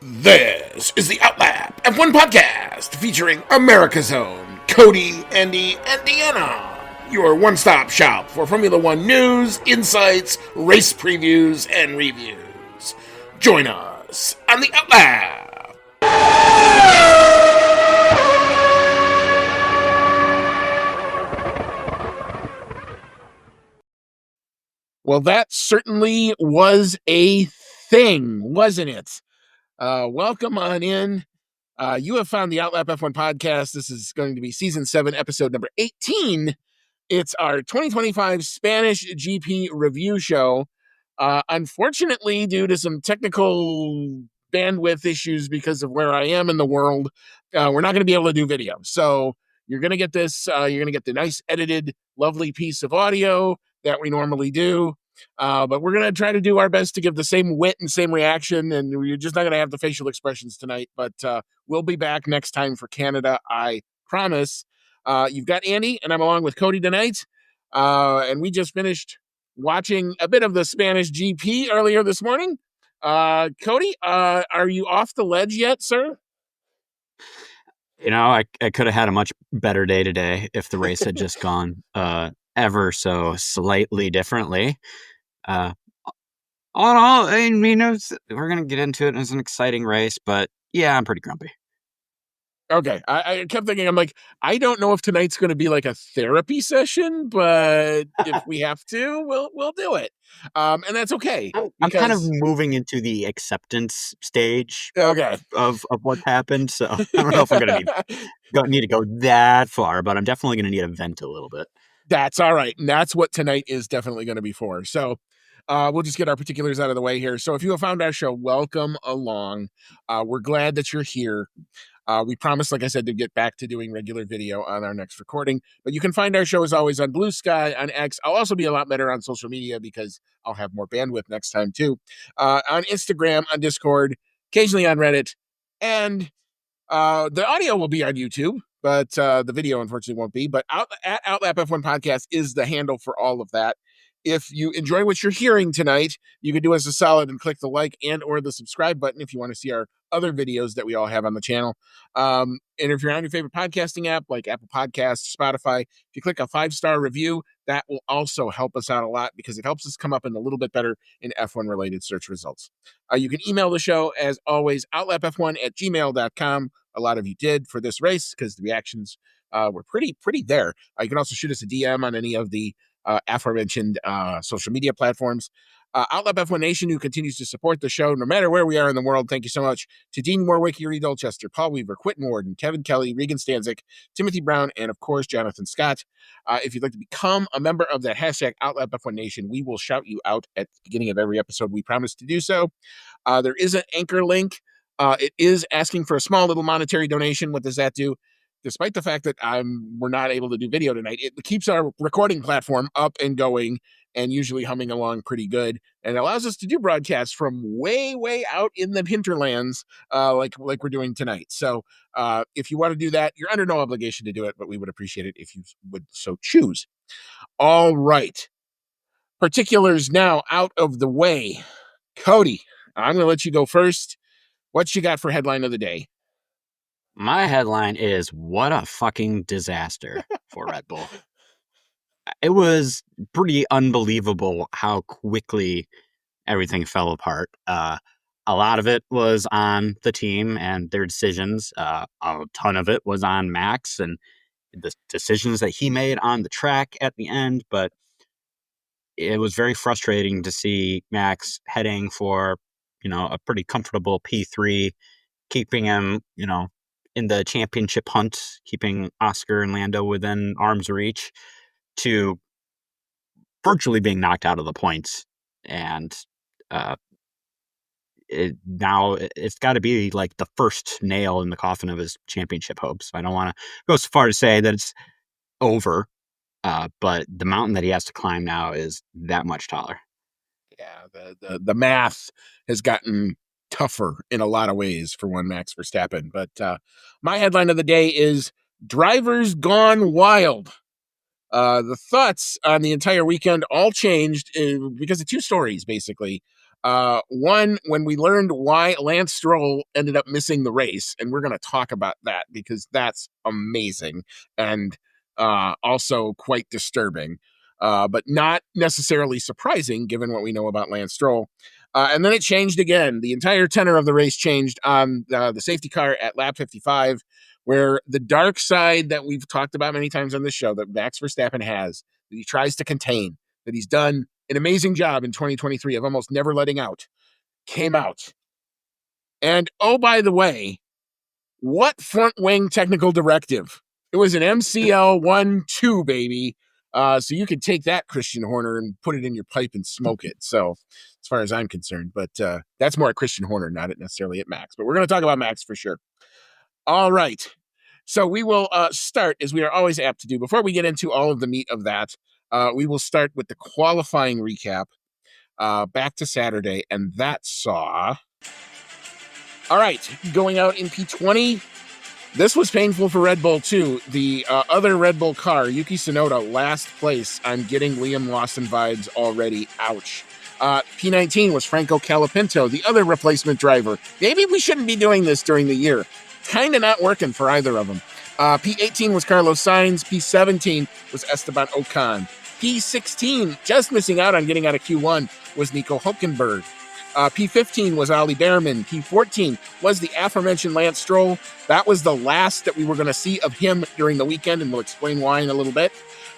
This is the Outlap F1 podcast featuring America's own Cody, Andy, and Deanna. Your one-stop shop for Formula One news, insights, race previews, and reviews. Join us on the Outlap. Well, that certainly was a thing, wasn't it? Welcome on in. You have found the Outlap F1 podcast. This is going to be season 7, episode number 18. It's our 2025 Spanish GP review show. Unfortunately, due to some technical bandwidth issues because of where I am in the world, we're not going to be able to do video. So you're going to get this. You're going to get the nice edited, lovely piece of audio that we normally do. But we're going to try to do our best to give the same wit and same reaction. And we're just not going to have the facial expressions tonight. But we'll be back next time for Canada, I promise. You've got Andy, and I'm along with Cody tonight. And we just finished watching a bit of the Spanish GP earlier this morning. Cody, are you off the ledge yet, sir? You know, I could have had a much better day today if the race had just gone ever so slightly differently. All in all, I mean, we're going to get into it. It's an exciting race, but yeah, I'm pretty grumpy. Okay, I kept thinking, I'm like, I don't know if tonight's going to be like a therapy session, but if we have to, we'll do it. And that's okay. I'm kind of moving into the acceptance stage of what's happened, so I don't know if I'm going to need to go that far, but I'm definitely going to need to vent a little bit. That's all right, and that's what tonight is definitely going to be for. So we'll just get our particulars out of the way here. So if you have found our show, welcome along. We're glad that you're here. We promise, like I said, to get back to doing regular video on our next recording. But you can find our show as always on Blue Sky, on X. I'll also be a lot better on social media because I'll have more bandwidth next time too. On Instagram, on Discord, occasionally on Reddit, and the audio will be on YouTube, but the video unfortunately won't be. But at Outlap F1 Podcast is the handle for all of that. If you enjoy what you're hearing tonight, you can do us a solid and click the like and or the subscribe button if you want to see our other videos that we all have on the channel. And if you're on your favorite podcasting app like Apple Podcasts, Spotify, if you click a 5-star review, that will also help us out a lot because it helps us come up in a little bit better in F1 related search results. You can email the show as always, outlapf1@gmail.com. A lot of you did for this race because the reactions were pretty there. You can also shoot us a DM on any of the aforementioned social media platforms. Outlap F1 Nation, who continues to support the show no matter where we are in the world. Thank you so much to Dean Warwick, Yuri Dolchester, Paul Weaver, Quentin Warden, Kevin Kelly, Regan Stanzik, Timothy Brown, and of course, Jonathan Scott. If you'd like to become a member of that hashtag Outlap F1 Nation, we will shout you out at the beginning of every episode. We promise to do so. There is an anchor link. It is asking for a small little monetary donation. What does that do? Despite the fact that we're not able to do video tonight, it keeps our recording platform up and going and usually humming along pretty good, and allows us to do broadcasts from way out in the hinterlands, like we're doing tonight. So if you want to do that, you're under no obligation to do it, but we would appreciate it if you would so choose. All right. Particulars now out of the way. Cody, I'm going to let you go first. What you got for headline of the day? My headline is, what a fucking disaster for Red Bull. It was pretty unbelievable how quickly everything fell apart. A lot of it was on the team and their decisions. A ton of it was on Max and the decisions that he made on the track at the end. But it was very frustrating to see Max heading for, a pretty comfortable P3, keeping him, in the championship hunt, keeping Oscar and Lando within arm's reach, to virtually being knocked out of the points. And now it's got to be like the first nail in the coffin of his championship hopes. I don't want to go so far to say that it's over, but the mountain that he has to climb now is that much taller. Yeah, the math has gotten tougher in a lot of ways for one Max Verstappen. But my headline of the day is Drivers Gone Wild. The thoughts on the entire weekend all changed because of two stories, basically. One, when we learned why Lance Stroll ended up missing the race, and we're going to talk about that because that's amazing and also quite disturbing, but not necessarily surprising given what we know about Lance Stroll. And then it changed again. The entire tenor of the race changed on the safety car at lap 55, where the dark side that we've talked about many times on this show that Max Verstappen has, that he tries to contain, that he's done an amazing job in 2023 of almost never letting out, came out. And oh, by the way, what front wing technical directive? It was an MCL 1-2, baby. So you could take that, Christian Horner, and put it in your pipe and smoke it. So, as far as I'm concerned, but that's more at Christian Horner, not necessarily at Max. But we're going to talk about Max for sure. All right. So we will start, as we are always apt to do. Before we get into all of the meat of that, we will start with the qualifying recap back to Saturday, and that saw. All right, going out in P20. This was painful for Red Bull, too. The other Red Bull car, Yuki Tsunoda, last place. I'm getting Liam Lawson vibes already. Ouch. P19 was Franco Calapinto, the other replacement driver. Maybe we shouldn't be doing this during the year. Kind of not working for either of them. P18 was Carlos Sainz. P17 was Esteban Ocon. P16, just missing out on getting out of Q1, was Nico Hulkenberg. P15 was Ali Behrman. P14 was the aforementioned Lance Stroll. That was the last that we were going to see of him during the weekend, and we'll explain why in a little bit.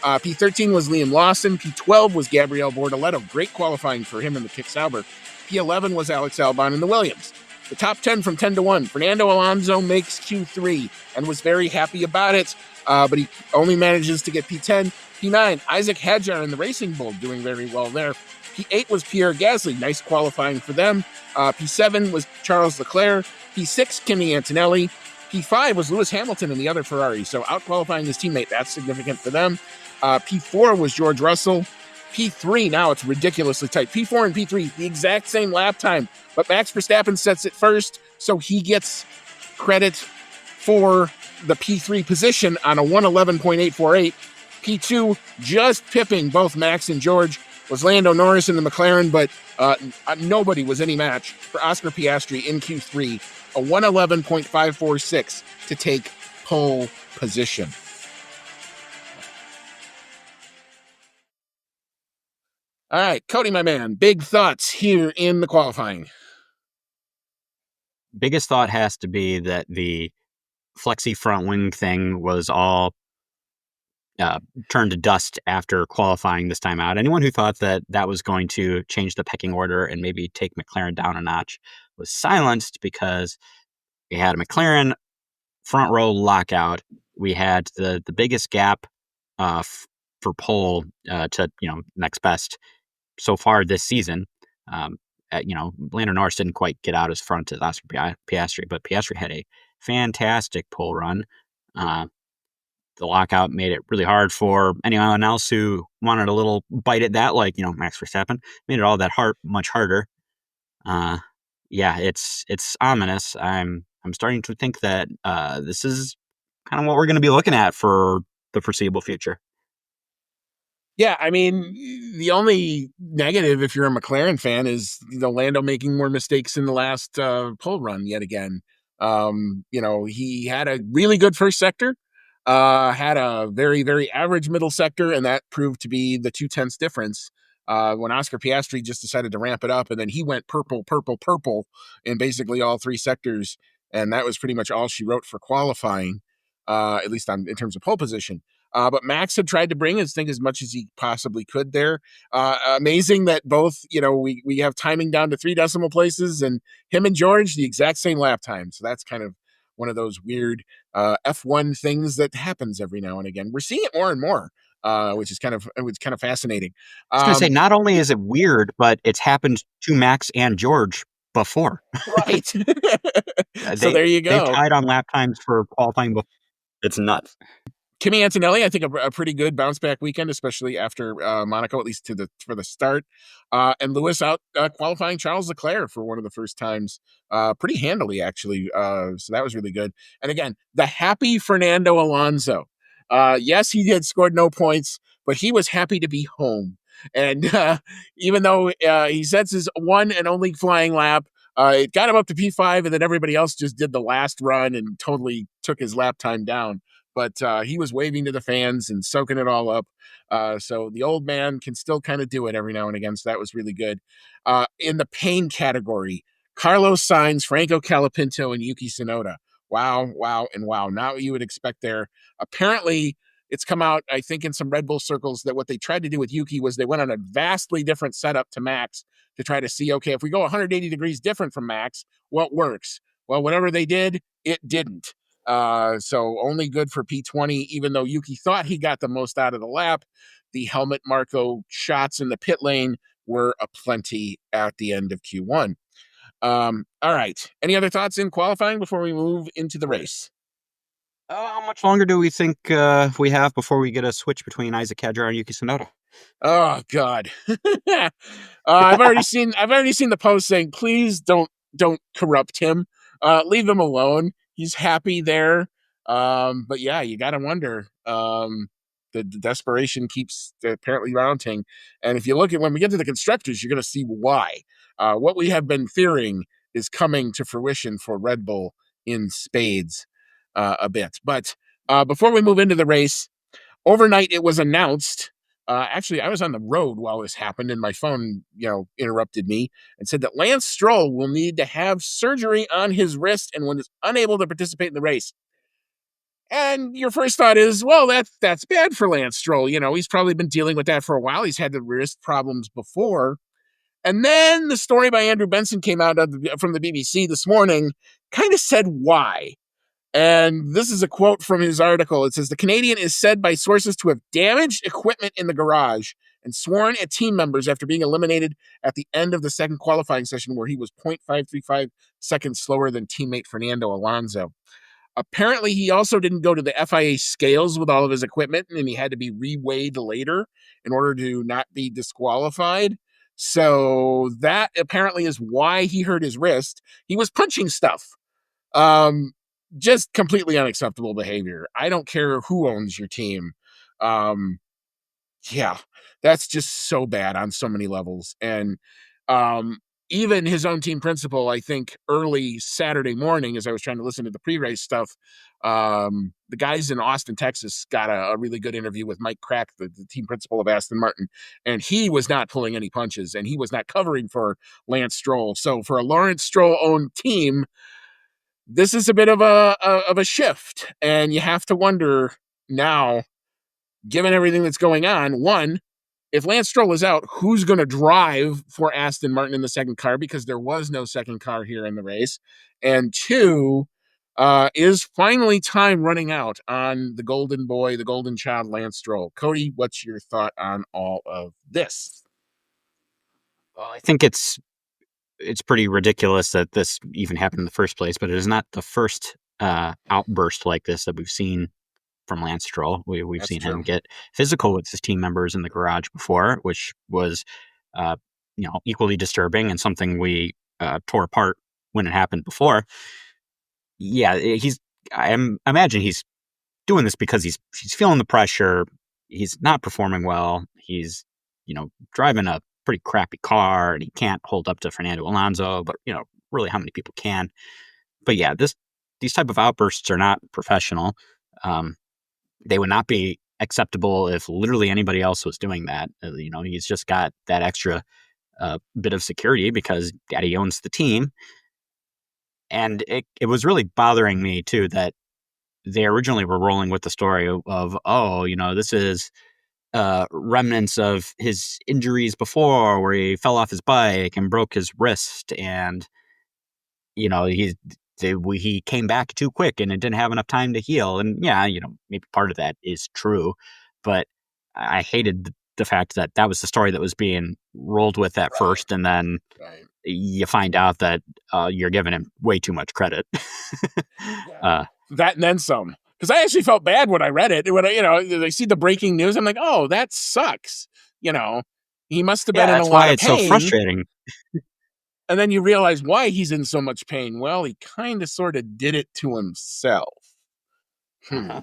P13 was Liam Lawson. P12 was Gabriel Bortoleto. Great qualifying for him in the Kick Sauber. P11 was Alex Albon in the Williams. The top 10 from 10 to 1. Fernando Alonso makes Q3 and was very happy about it, but he only manages to get P10. P9, Isaac Hadjar in the Racing Bull, doing very well there. P8 was Pierre Gasly, nice qualifying for them. P7 was Charles Leclerc. P6, Kimi Antonelli. P5 was Lewis Hamilton in the other Ferrari, so out-qualifying his teammate, that's significant for them. P4 was George Russell. P3, now it's ridiculously tight. P4 and P3, the exact same lap time, but Max Verstappen sets it first, so he gets credit for the P3 position on a 111.848. P2, just pipping both Max and George, was Lando Norris in the McLaren, but nobody was any match for Oscar Piastri in Q3, a 111.546 to take pole position. All right, Cody, my man, big thoughts here in the qualifying. Biggest thought has to be that the flexi front wing thing was all turned to dust after qualifying this time out. Anyone who thought that that was going to change the pecking order and maybe take McLaren down a notch was silenced, because we had a McLaren front row lockout. We had the biggest gap for pole to next best so far this season. Lando Norris didn't quite get out as front as Oscar Piastri, but Piastri had a fantastic pole run. The lockout made it really hard for anyone else who wanted a little bite at that, like Max Verstappen. Made it all that much harder. It's ominous. I'm starting to think that this is kind of what we're going to be looking at for the foreseeable future. Yeah, I mean, the only negative, if you're a McLaren fan, is Lando making more mistakes in the last pole run yet again. He had a really good first sector, had a very, very average middle sector, and that proved to be the 0.2 difference. When Oscar Piastri just decided to ramp it up, and then he went purple, purple, purple in basically all three sectors, and that was pretty much all she wrote for qualifying, at least in terms of pole position. But Max had tried to bring his thing as much as he possibly could there. Amazing that both, we have timing down to 3 decimal places, and him and George, the exact same lap time. So that's kind of one of those weird F1 things that happens every now and again. We're seeing it more and more, which is kind of fascinating. I was going to say, not only is it weird, but it's happened to Max and George before. Right. So there you go. They've tied on lap times for qualifying before. It's nuts. Kimi Antonelli, I think a pretty good bounce back weekend, especially after Monaco, at least for the start. And Lewis out qualifying Charles Leclerc for one of the first times, pretty handily actually. So that was really good. And again, the happy Fernando Alonso. Yes, he had scored no points, but he was happy to be home. And even though he sets his one and only flying lap, it got him up to P5, and then everybody else just did the last run and totally took his lap time down. But he was waving to the fans and soaking it all up. So the old man can still kind of do it every now and again. So that was really good. In the pain category, Carlos Sainz, Franco Colapinto, and Yuki Tsunoda. Wow, wow, and wow. Not what you would expect there. Apparently, it's come out, I think, in some Red Bull circles that what they tried to do with Yuki was they went on a vastly different setup to Max to try to see, okay, if we go 180 degrees different from Max, what works? Well, whatever they did, it didn't. So only good for P20, even though Yuki thought he got the most out of the lap. The helmet Marco shots in the pit lane were aplenty at the end of Q1. All right. Any other thoughts in qualifying before we move into the race? How much longer do we think we have before we get a switch between Isaac Kadjar and Yuki Tsunoda? Oh God. I've already seen the post saying, please don't corrupt him. Leave him alone. He's happy there. But yeah, you gotta wonder. The desperation keeps apparently mounting. And if you look at when we get to the constructors, you're gonna see why. What we have been fearing is coming to fruition for Red Bull in spades a bit. But before we move into the race, overnight it was announced. Actually, I was on the road while this happened, and my phone, interrupted me and said that Lance Stroll will need to have surgery on his wrist and was unable to participate in the race. And your first thought is, well, that's bad for Lance Stroll. He's probably been dealing with that for a while. He's had the wrist problems before. And then the story by Andrew Benson came out from the BBC this morning, kind of said why. And this is a quote from his article. It says, the Canadian is said by sources to have damaged equipment in the garage and sworn at team members after being eliminated at the end of the second qualifying session where he was 0.535 seconds slower than teammate Fernando Alonso. Apparently, he also didn't go to the FIA scales with all of his equipment, and he had to be reweighed later in order to not be disqualified. So that apparently is why he hurt his wrist. He was punching stuff. Um, just completely unacceptable behavior. I don't care who owns your team. Um, yeah, that's just so bad on so many levels. And um, even his own team principal, I think early Saturday morning, as I was trying to listen to the pre-race stuff, the guys in Austin, Texas, got a really good interview with Mike Crack, the team principal of Aston Martin, and he was not pulling any punches, and he was not covering for Lance Stroll. So for a Lawrence Stroll-owned team, this is a bit of a shift, and you have to wonder now, given everything that's going on, one, if Lance Stroll is out, who's going to drive for Aston Martin in the second car because there was no second car here in the race, and two, is finally time running out on the golden boy, the golden child, Lance Stroll? Cody, what's your thought on all of this? Well, I think it's pretty ridiculous that this even happened in the first place, but it is not the first outburst like this that we've seen from Lance Stroll. We've That's seen him true. get physical with his team members in the garage before, which was equally disturbing and something we tore apart when it happened before. Yeah, imagine he's doing this because he's feeling the pressure. He's not performing well. He's driving a pretty crappy car, and he can't hold up to Fernando Alonso. But really, how many people can? But yeah, these type of outbursts are not professional. They would not be acceptable if literally anybody else was doing that. He's just got that extra bit of security because Daddy owns the team. And it was really bothering me too that they originally were rolling with the story of this is remnants of his injuries before, where he fell off his bike and broke his wrist, and he came back too quick and it didn't have enough time to heal. And yeah, maybe part of that is true, but I hated the fact that that was the story that was being rolled with at Right. first, and then Right. you find out that you're giving him way too much credit. Yeah. uh, That and then some. Because I actually felt bad when I read it. When I see the breaking news, I'm like, oh, that sucks. You know, he must have been yeah, in a that's lot why of it's so pain. frustrating. And then you realize why he's in so much pain. Well, he kind of sort of did it to himself. Hmm. Uh-huh.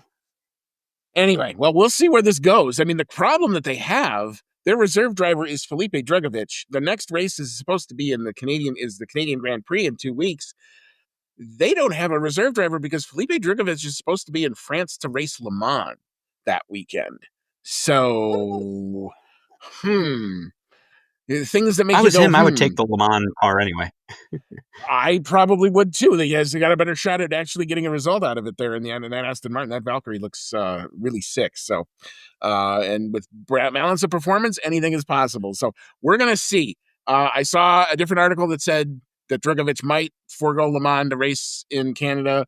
Anyway, well, we'll see where this goes. I mean, the problem that they have Their reserve driver is Felipe Drugovich. The next race is supposed to be the Canadian Grand Prix in 2 weeks. They don't have a reserve driver because Felipe Drugovich is supposed to be in France to race Le Mans that weekend. So, things that If make I you was go, him, I would take the Le Mans car anyway. I probably would too. He has got a better shot at actually getting a result out of it there in the end. And that Aston Martin, that Valkyrie looks really sick. So, and with balance of performance, anything is possible. So we're gonna see. I saw a different article that said that Drugovich might forego Le Mans to race in Canada,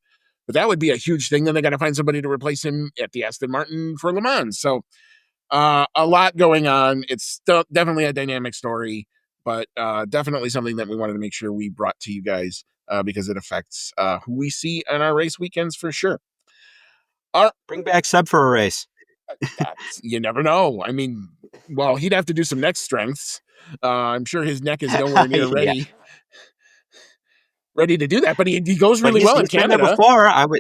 but that would be a huge thing. Then they got to find somebody to replace him at the Aston Martin for Le Mans. So a lot going on. It's still definitely a dynamic story, but definitely something that we wanted to make sure we brought to you guys because it affects who we see on our race weekends for sure. Bring back Seb for a race. You never know. I mean, well, he'd have to do some neck strengths. I'm sure his neck is nowhere near Yeah, ready to do that, but he goes but really well in he's been there Canada. before.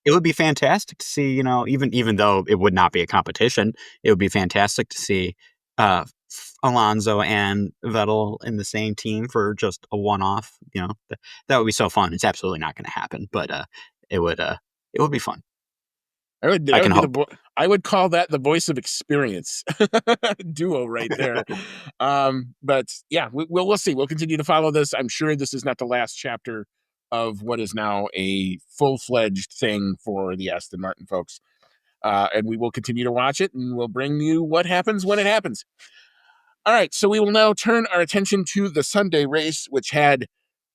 It would be fantastic to see, even though it would not be a competition, it would be fantastic to see Alonso and Vettel in the same team for just a one-off. That would be so fun. It's absolutely not going to happen, but it would be fun. I can hope. I would call that the voice of experience duo right there. But yeah, we'll see. We'll continue to follow this. I'm sure this is not the last chapter of what is now a full-fledged thing for the Aston Martin folks. And we will continue to watch it, and we'll bring you what happens when it happens. All right, so we will now turn our attention to the Sunday race, which had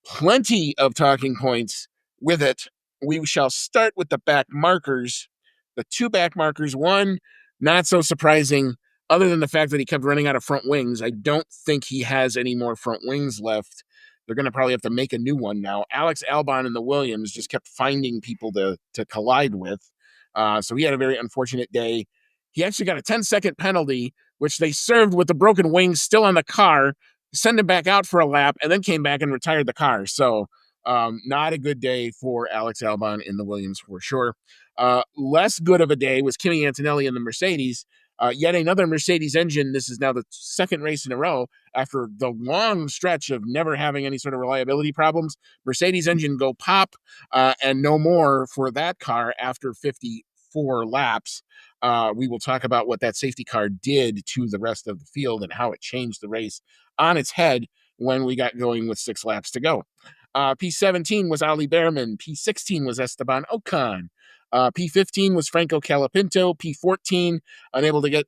plenty of talking points with it. We shall start with the back markers. The two back markers, one, not so surprising, other than the fact that he kept running out of front wings. I don't think he has any more front wings left. They're going to probably have to make a new one now. Alex Albon and the Williams just kept finding people to collide with. So he had a very unfortunate day. He actually got a 10-second penalty, which they served with the broken wings still on the car, send him back out for a lap, and then came back and retired the car. So not a good day for Alex Albon in the Williams for sure. Less good of a day was Kimi Antonelli in the Mercedes. Yet another Mercedes engine. This is now the second race in a row after the long stretch of never having any sort of reliability problems. Mercedes engine go pop and no more for that car after 54 laps. We will talk about what that safety car did to the rest of the field and how it changed the race on its head when we got going with 6 laps to go. P17 was Ali Behrman. P16 was Esteban Ocon. P15 was Franco Calapinto. P14, unable to get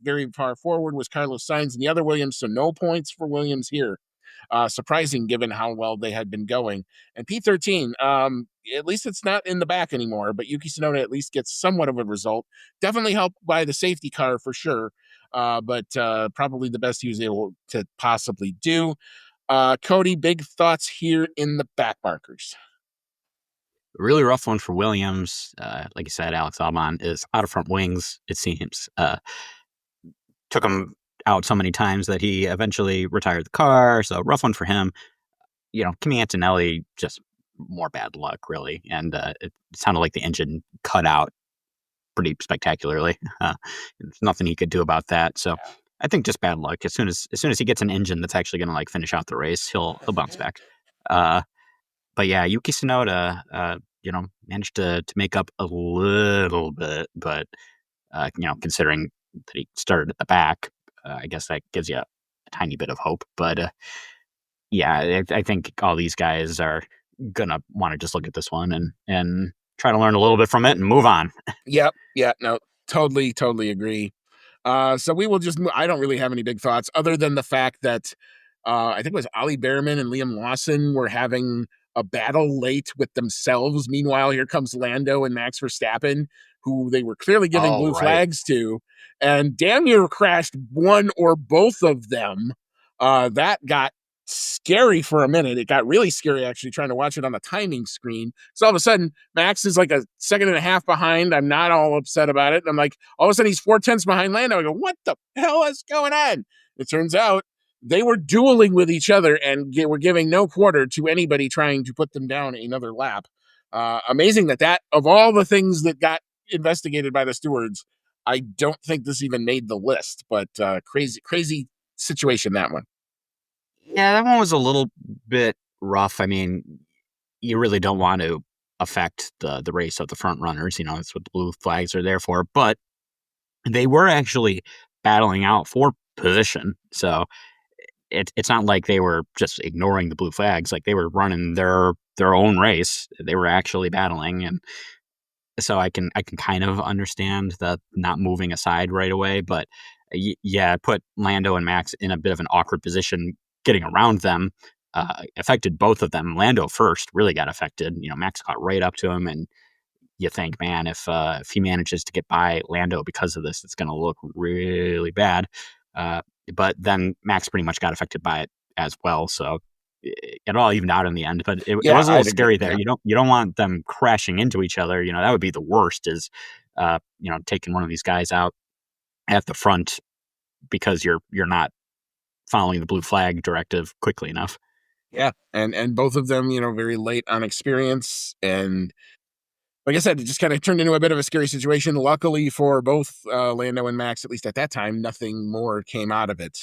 very far forward, was Carlos Sainz and the other Williams, so no points for Williams here. Surprising given how well they had been going. And P13, at least it's not in the back anymore, but Yuki Tsunoda at least gets somewhat of a result. Definitely helped by the safety car for sure, but probably the best he was able to possibly do. Cody, big thoughts here in the back markers. Really rough one for Williams. Like you said, Alex Albon is out of front wings, it seems. Took him out so many times that he eventually retired the car. So rough one for him. Kimi Antonelli, just more bad luck, really. And it sounded like the engine cut out pretty spectacularly. There's nothing he could do about that. So I think just bad luck. As soon as he gets an engine that's actually going to finish out the race, he'll bounce back. But yeah, Yuki Tsunoda, managed to make up a little bit, but considering that he started at the back, I guess that gives you a tiny bit of hope. But yeah, I think all these guys are gonna want to just look at this one and try to learn a little bit from it and move on. Yep. Yeah. No. Totally agree. So we will just. I don't really have any big thoughts other than the fact that I think it was Ali Behrman and Liam Lawson were having a battle late with themselves. Meanwhile, here comes Lando and Max Verstappen, who they were clearly giving blue flags to, and damn near crashed one or both of them. That got scary for a minute. It got really scary actually trying to watch it on the timing screen. So all of a sudden, Max is like a second and a half behind. I'm not all upset about it. I'm like, all of a sudden he's 4/10 behind Lando. I go, what the hell is going on? It turns out they were dueling with each other and were giving no quarter to anybody trying to put them down another lap. Amazing that of all the things that got investigated by the stewards, I don't think this even made the list, but crazy situation, that one. Yeah, that one was a little bit rough. I mean, you really don't want to affect the race of the front runners. That's what the blue flags are there for. But they were actually battling out for position. So it's not like they were just ignoring the blue flags. Like they were running their own race. They were actually battling, and so I can kind of understand the not moving aside right away. But yeah, it put Lando and Max in a bit of an awkward position getting around them. Affected both of them. Lando first really got affected. Max caught right up to him, and you think, man, if he manages to get by Lando because of this, it's going to look really bad. Uh, but then Max pretty much got affected by it as well, so it all evened out in the end. But it Yeah, was a little I'd agree. scary there. Yeah. You don't want them crashing into each other. That would be the worst. Is taking one of these guys out at the front because you're not following the blue flag directive quickly enough. Yeah, and both of them, very late on experience, and like I said, it just kind of turned into a bit of a scary situation. Luckily for both Lando and Max, at least at that time, nothing more came out of it.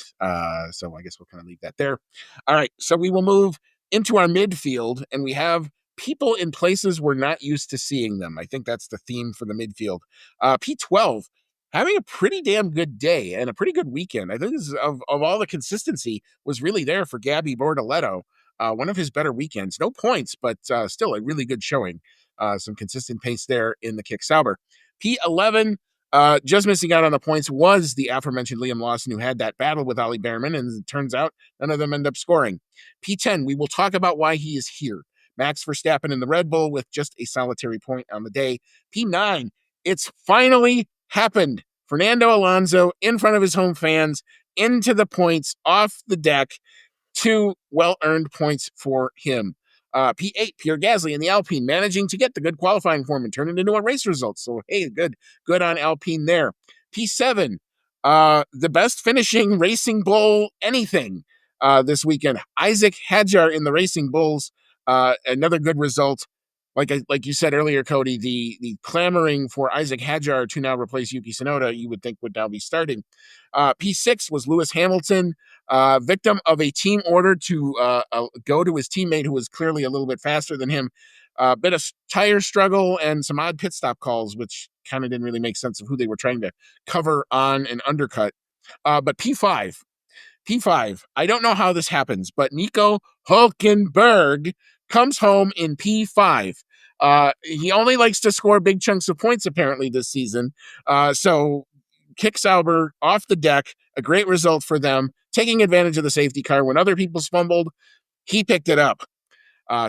So I guess we'll kind of leave that there. All right, so we will move into our midfield, and we have people in places we're not used to seeing them. I think that's the theme for the midfield. P12 having a pretty damn good day and a pretty good weekend. I think this is, of all the consistency was really there for Gabby Bortoletto. One of his better weekends. No points, but still a really good showing. Some consistent pace there in the Kick Sauber. P11, just missing out on the points was the aforementioned Liam Lawson, who had that battle with Ollie Behrman, and it turns out none of them end up scoring. P10, we will talk about why he is here. Max Verstappen in the Red Bull with just a solitary point on the day. P9, it's finally happened. Fernando Alonso in front of his home fans, into the points, off the deck. 2 well-earned points for him. P8, Pierre Gasly in the Alpine, managing to get the good qualifying form and turn it into a race result. So, hey, good on Alpine there. P7, the best finishing Racing Bull anything this weekend. Isaac Hadjar in the Racing Bulls, another good result. Like you said earlier, Cody, the clamoring for Isaac Hadjar to now replace Yuki Tsunoda, you would think would now be starting. P6 was Lewis Hamilton, victim of a team order to go to his teammate who was clearly a little bit faster than him. A bit of tire struggle and some odd pit stop calls, which kind of didn't really make sense of who they were trying to cover on an undercut. But P5, I don't know how this happens, but Nico Hulkenberg comes home in P5. He only likes to score big chunks of points, apparently, this season. So Kick Sauber off the deck, a great result for them, taking advantage of the safety car. When other people fumbled, he picked it up.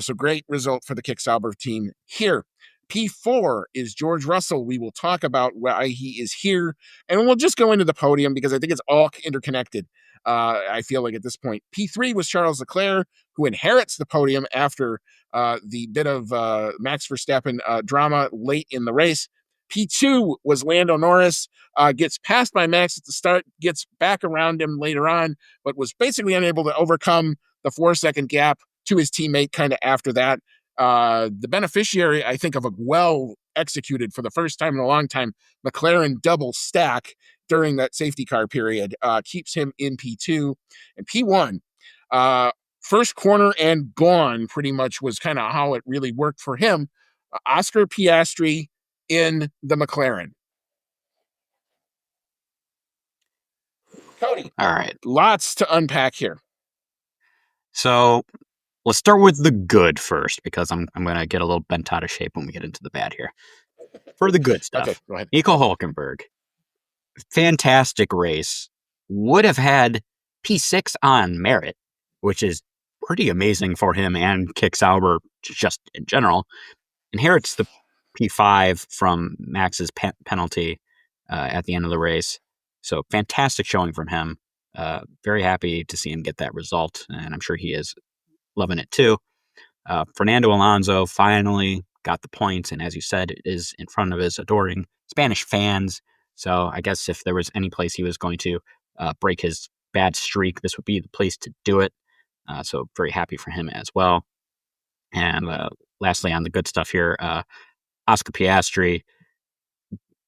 So great result for the Kick Sauber team here. P4 is George Russell. We will talk about why he is here, and we'll just go into the podium because I think it's all interconnected. I feel like at this point. P3 was Charles Leclerc, who inherits the podium after the bit of Max Verstappen drama late in the race. P2 was Lando Norris, gets passed by Max at the start, gets back around him later on, but was basically unable to overcome the 4-second gap to his teammate kind of after that. The beneficiary, I think, of a well executed for the first time in a long time McLaren double stack during that safety car period keeps him in P2 and P1. First corner and gone pretty much was kind of how it really worked for him. Oscar Piastri in the McLaren. Cody, All right. lots to unpack here. So let's start with the good first, because I'm going to get a little bent out of shape when we get into the bad here. For the good Okay, stuff, go ahead. Nico Hulkenberg, fantastic race. Would have had P6 on merit, which is pretty amazing for him and Kick Sauber just in general. Inherits the P5 from Max's penalty at the end of the race. So fantastic showing from him. Very happy to see him get that result, and I'm sure he is loving it too. Fernando Alonso finally got the points, and as you said, it is in front of his adoring Spanish fans. So I guess if there was any place he was going to break his bad streak, this would be the place to do it. So very happy for him as well. And lastly, on the good stuff here, Oscar Piastri,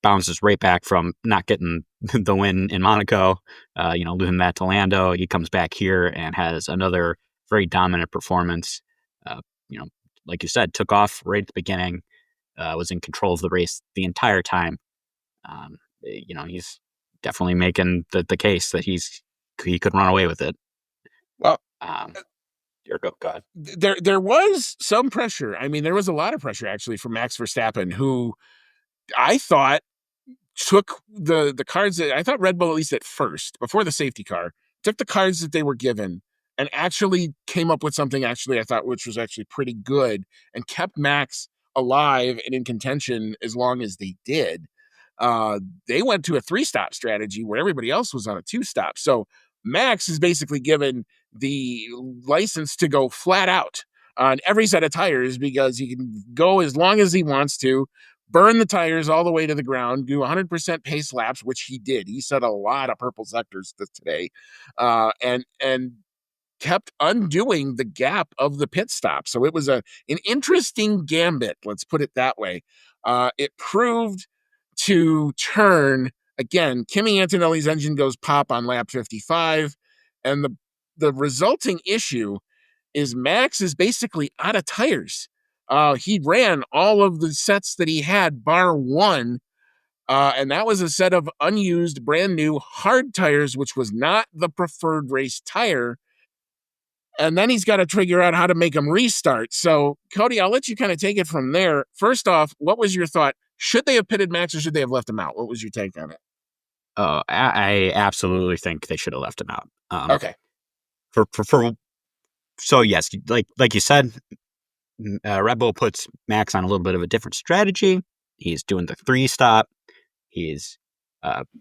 bounces right back from not getting the win in Monaco, losing that to Lando. He comes back here and has another very dominant performance. Uh, you know, like you said, took off right at the beginning, was in control of the race the entire time. He's definitely making the case that he could run away with it. Well, Um, your go, God. there was some pressure. I mean, there was a lot of pressure actually from Max Verstappen, who I thought took the cards that I thought Red Bull, at least at first, before the safety car, took the cards that they were given and actually came up with something actually I thought which was actually pretty good and kept Max alive and in contention as long as they did. They went to a 3-stop strategy where everybody else was on a 2-stop. So Max is basically given the license to go flat out on every set of tires because he can go as long as he wants to, burn the tires all the way to the ground, do 100% pace laps, which he did. He set a lot of purple sectors today, and kept undoing the gap of the pit stop. So it was an interesting gambit, let's put it that way. It proved to turn again. Kimi Antonelli's engine goes pop on lap 55, and the resulting issue is Max is basically out of tires. He ran all of the sets that he had, bar one, and that was a set of unused, brand new hard tires, which was not the preferred race tire. And then he's got to figure out how to make them restart. So, Cody, I'll let you kind of take it from there. First off, what was your thought? Should they have pitted Max or should they have left him out? What was your take on it? I absolutely think they should have left him out. Okay. For so yes, like you said, Red Bull puts Max on a little bit of a different strategy. He's doing the 3-stop. He's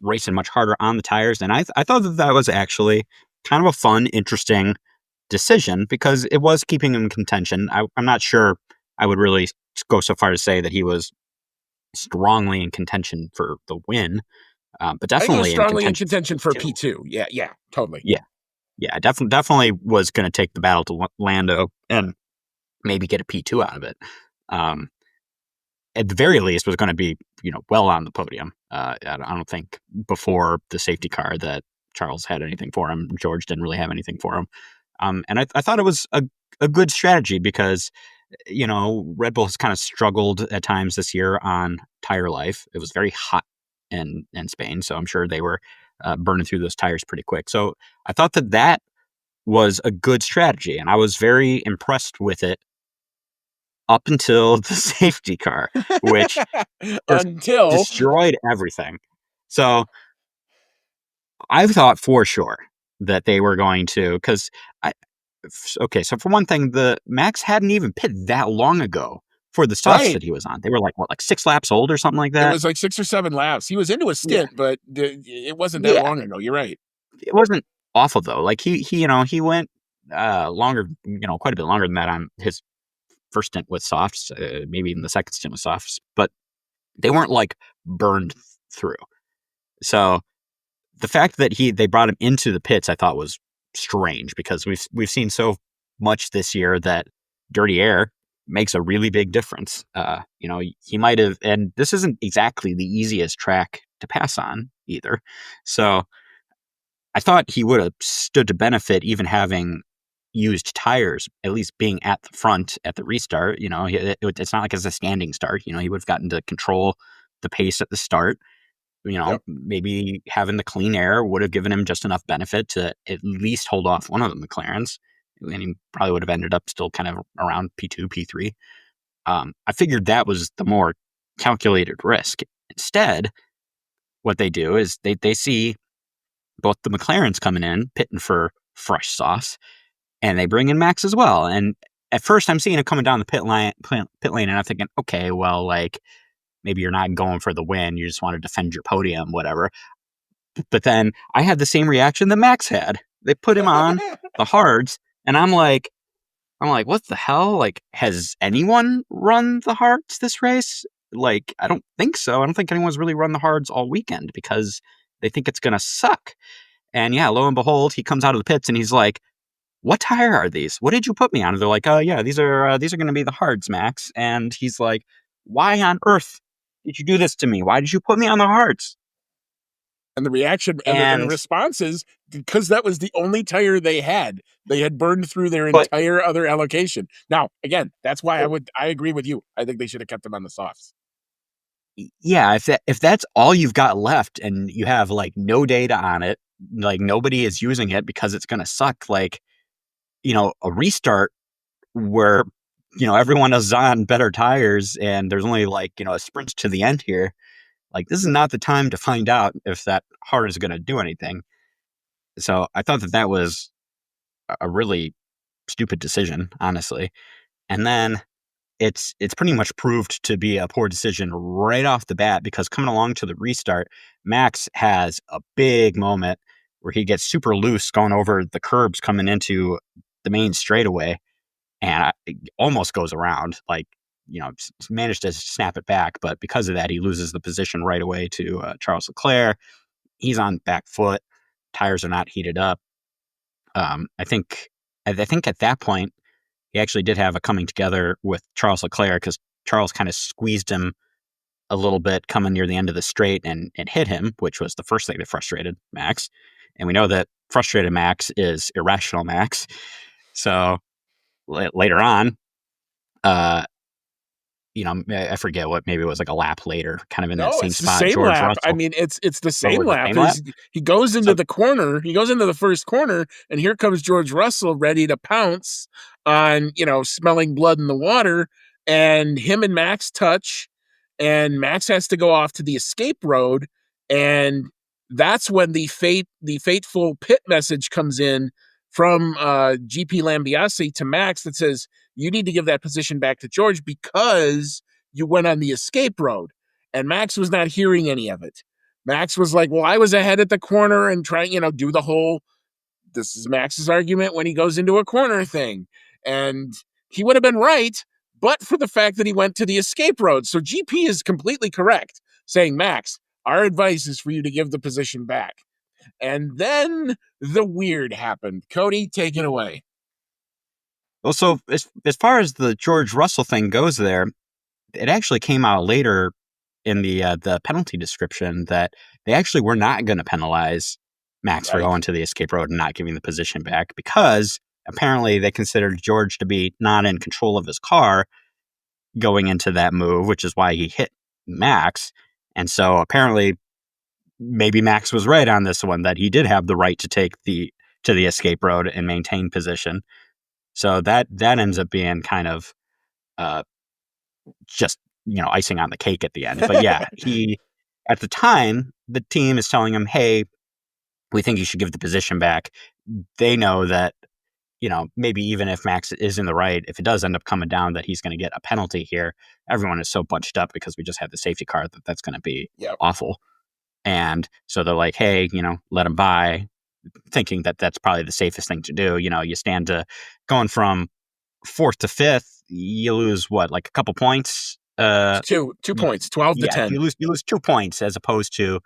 racing much harder on the tires, and I thought that was actually kind of a fun, interesting decision because it was keeping him in contention. I'm not sure I would really go so far to say that he was strongly in contention for the win, but I think it was definitely strongly in for contention for P2. P2. Yeah, totally. Yeah, definitely was going to take the battle to Lando and maybe get a P2 out of it. At the very least, was going to be well on the podium. I don't think before the safety car that Charles had anything for him. George didn't really have anything for him, and I thought it was a good strategy because Red Bull has kind of struggled at times this year on tire life. It was very hot in Spain, so I'm sure they were burning through those tires pretty quick. So I thought that was a good strategy, and I was very impressed with it up until the safety car, which just Until destroyed everything. So I thought for sure that they were going to, because okay, so for one thing, the Max hadn't even pitted that long ago for the softs right. that he was on. They were like 6 laps old or something like It that. was like 6 or 7 laps. He was into a Yeah, stint, but it wasn't that yeah. long ago. You're right. It wasn't awful though. Like he went longer, quite a bit longer than that on his first stint with softs, maybe even the second stint with softs, but they weren't like burned through. So the fact that they brought him into the pits, I thought was strange because we've seen so much this year that dirty air makes a really big difference. He might have, and this isn't exactly the easiest track to pass on either. So I thought he would have stood to benefit even having used tires, at least being at the front at the restart. It's not like it's a standing start. He would have gotten to control the pace at the start. Yep. Maybe having the clean air would have given him just enough benefit to at least hold off one of the McLarens. And he probably would have ended up still kind of around P2, P3. I figured that was the more calculated risk. Instead, what they do is they see both the McLarens coming in, pitting for fresh sauce, and they bring in Max as well. And at first, I'm seeing it coming down the pit lane, and I'm thinking, okay, well, maybe you're not going for the win. You just want to defend your podium, whatever. But then I had the same reaction that Max had. They put him on the hards, and I'm like, what the hell? Like, has anyone run the hards this race? Like, I don't think so. I don't think anyone's really run the hards all weekend because they think it's going to suck. And yeah, lo and behold, he comes out of the pits and he's like, what tire are these? What did you put me on? And they're like, oh yeah, these are going to be the hards, Max. And he's like, why on earth did you do this to me? Why did you put me on the hards? And the reaction and the And response is because that was the only tire they had. They had burned through their but entire other allocation. Now, again, that's why I agree with you. I think they should have kept them on the softs. yeah, if that's all you've got left and you have like no data on it, like nobody is using it because it's gonna suck, like, a restart where everyone is on better tires and there's only like a sprint to the end here. Like, this is not the time to find out if that hard is going to do anything. So I thought that was a really stupid decision, honestly. And then it's pretty much proved to be a poor decision right off the bat, because coming along to the restart, Max has a big moment where he gets super loose going over the curbs coming into the main straightaway, and it almost goes around, like, managed to snap it back. But because of that, he loses the position right away to Charles Leclerc. He's on back foot. Tires are not heated up. I think at that point, he actually did have a coming together with Charles Leclerc, because Charles kind of squeezed him a little bit coming near the end of the straight and hit him, which was the first thing that frustrated Max. And we know that frustrated Max is irrational Max. So later on, uh, I forget what, maybe it was like a lap later, kind of in that No, same it's the spot, same George lap. I Russell. mean, it's the What same was the lap. same lap? He goes into So the corner. He goes into the first corner, and here comes George Russell ready to pounce on, smelling blood in the water, and him and Max touch, and Max has to go off to the escape road, and that's when the fateful pit message comes in from GP Lambiase to Max that says you need to give that position back to George because you went on the escape road. And Max was not hearing any of it. Max was like, well, I was ahead at the corner and trying, do the whole, this is Max's argument when he goes into a corner thing. And he would have been right, but for the fact that he went to the escape road. So GP is completely correct, saying, Max, our advice is for you to give the position back. And then the weird happened. Cody, take it away. well, so as far as the George Russell thing goes, there, it actually came out later in the penalty description that they actually were not going to penalize Max for Right. going to the escape road and not giving the position back, because apparently they considered George to be not in control of his car going into that move, which is why he hit Max. And so apparently maybe Max was right on this one, that he did have the right to take the to the escape road and maintain position. So that ends up being kind of uh, just icing on the cake at the end. But yeah, he at the time the team is telling him, "Hey, we think you should give the position back." They know that maybe even if Max is in the right, if it does end up coming down that he's going to get a penalty here, everyone is so bunched up because we just had the safety car that that's going to be Yep. awful. And so they're like, "Hey, let him by," thinking that that's probably the safest thing to do. You stand to going from fourth to fifth, you lose what, like a couple points. Two points, 12 to Yeah, 10. you lose 2 points as opposed to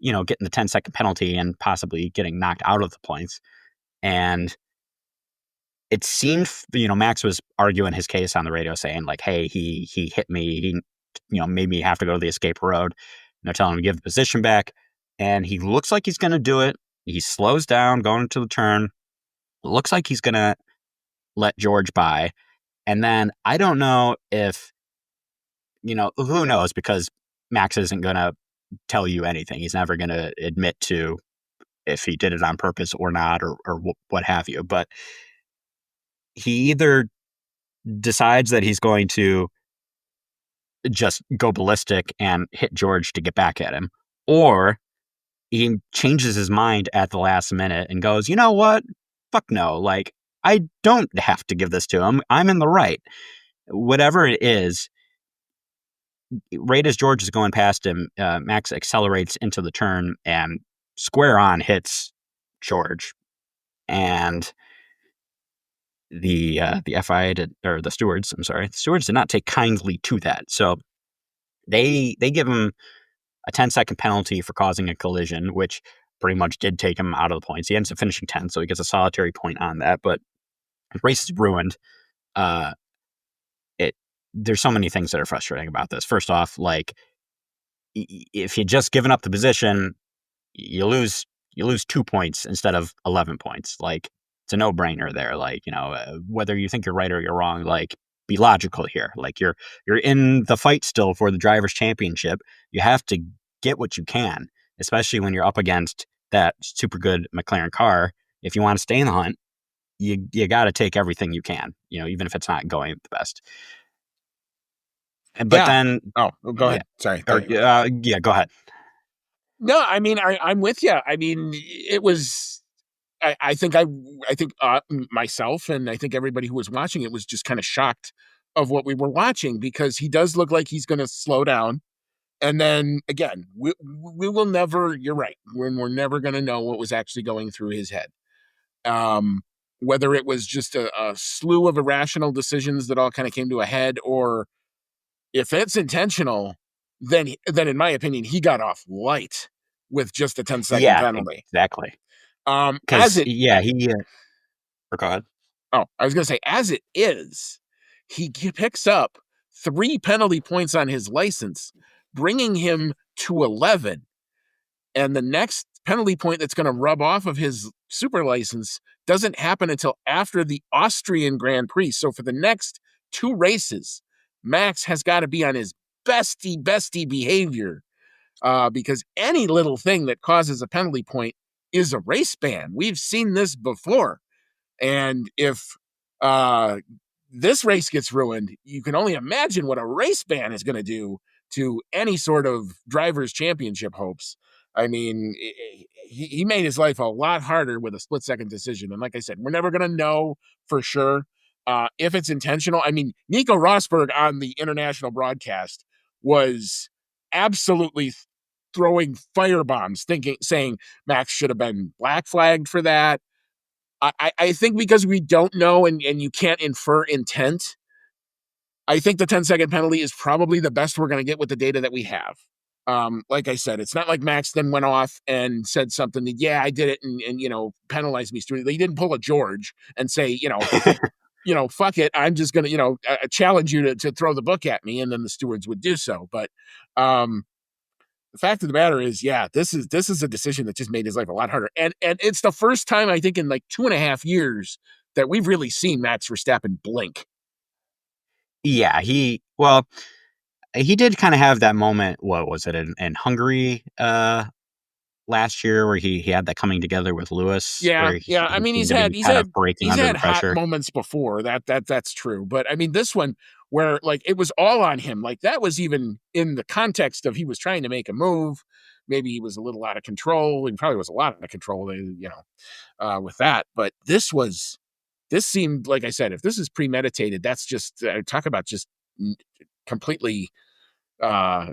getting the 10-second penalty and possibly getting knocked out of the points. And it seemed, Max was arguing his case on the radio, saying like, "Hey, he hit me, he made me have to go to the escape road." And they're telling him to give the position back, and he looks like he's going to do it. He slows down going into the turn. Looks like he's going to let George by. And then I don't know if, who knows, because Max isn't going to tell you anything. He's never going to admit to if he did it on purpose or not, or what have you. But he either decides that he's going to just go ballistic and hit George to get back at him, or he changes his mind at the last minute and goes, "You know what? Fuck no. Like, I don't have to give this to him. I'm in the right." Whatever it is, right as George is going past him, Max accelerates into the turn and square on hits George. And the FIA did, or the stewards, I'm sorry, the stewards did not take kindly to that. So they give him a 10-second penalty for causing a collision, which pretty much did take him out of the points. He ends up finishing 10th, so he gets a solitary point on that. But the race is ruined. Uh, it There's so many things that are frustrating about this. First off, like, if you just given up the position, you lose 2 points instead of 11 points. Like, it's a no brainer there. Like, whether you think you're right or you're wrong, like, be logical here. Like, you're in the fight still for the drivers' championship. You have to get what you can, especially when you're up against that super good McLaren car. If you want to stay in the hunt, you got to take everything you can. Even if it's not going the best. But Yeah. then, Oh, go yeah, ahead. Sorry. or yeah, go ahead. No, I mean, I'm with you. I mean, it was. I think myself and I think everybody who was watching it was just kind of shocked of what we were watching because he does look like he's going to slow down. And then again, we will never. You're right. We're never going to know what was actually going through his head. Um, whether it was just a slew of irrational decisions that all kind of came to a head, or if it's intentional, then in my opinion, he got off light with just a 10-second Yeah, penalty. exactly. As Because it yeah, or go ahead. Oh, I was going to say, as it is, he picks up 3 penalty points on his license, bringing him to 11. And the next penalty point that's going to rub off of his super license doesn't happen until after the Austrian Grand Prix. So for the next 2 races, Max has got to be on his bestie behavior because any little thing that causes a penalty point is a race ban. We've seen this before. And if uh, this race gets ruined, you can only imagine what a race ban is going to do to any sort of driver's championship hopes. I mean, he made his life a lot harder with a split-second decision. And like I said, we're never going to know for sure if it's intentional. I mean, Nico Rosberg on the international broadcast was absolutely throwing firebombs, saying Max should have been black flagged for that. I think because we don't know and you can't infer intent, I think the 10-second penalty is probably the best we're going to get with the data that we have. Like I said, it's not like Max then went off and said something that, yeah, I did it and penalized me. He didn't pull a George and say, fuck it. I'm just going to, challenge you to throw the book at me. And then the stewards would do so. But the fact of the matter is, yeah, this is a decision that just made his life a lot harder. And it's the first time I think in like 2.5 years that we've really seen Max Verstappen blink. Yeah, he did kind of have that moment. What was it in Hungary last year, where he had that coming together with Lewis, Yeah, where yeah. I he mean, seemed to be he's kind of had breaking he's under the had hot pressure. moments before. That's true. But I mean, this one where like it was all on him. Like that was even in the context of he was trying to make a move. Maybe he was a little out of control, and probably was a lot out of control. With that. But this seemed like I said, if this is premeditated, that's just talk about just completely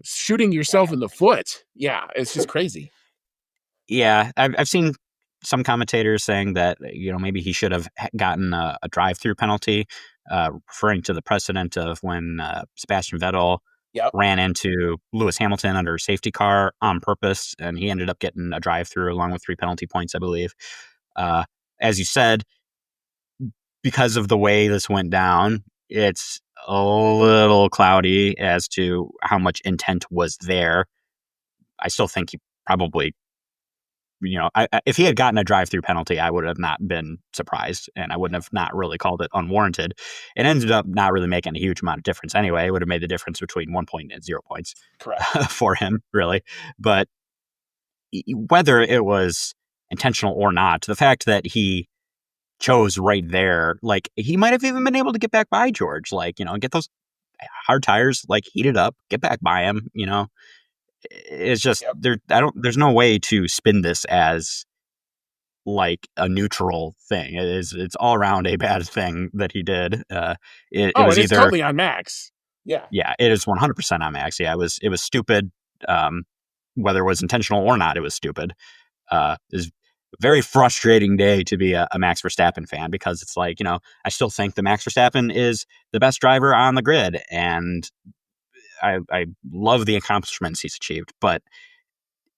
shooting yourself in the foot. Yeah, it's just crazy. Yeah, I've seen some commentators saying that maybe he should have gotten a drive-through penalty, referring to the precedent of when Sebastian Vettel Yep. ran into Lewis Hamilton under a safety car on purpose, and he ended up getting a drive-through along with 3 penalty points, I believe. Uh, as you said, because of the way this went down, it's a little cloudy as to how much intent was there. I still think he probably, if he had gotten a drive-through penalty, I would have not been surprised, and I wouldn't have not really called it unwarranted. It ended up not really making a huge amount of difference anyway. It would have made the difference between 1 point and 0 points Correct. for him, really. But whether it was intentional or not, the fact that he chose right there, like, he might have even been able to get back by George, like, get those hard tires, like, heated up, get back by him. It's just Yep. there's no way to spin this as like a neutral thing. It's all around a bad thing that he did. It Oh, was and it's either, totally on Max. Yeah. yeah, it is 100% on Max. Yeah, it was stupid. Whether it was intentional or not, it was stupid. It was a very frustrating day to be a Max Verstappen fan, because it's like, I still think that Max Verstappen is the best driver on the grid, and I love the accomplishments he's achieved, but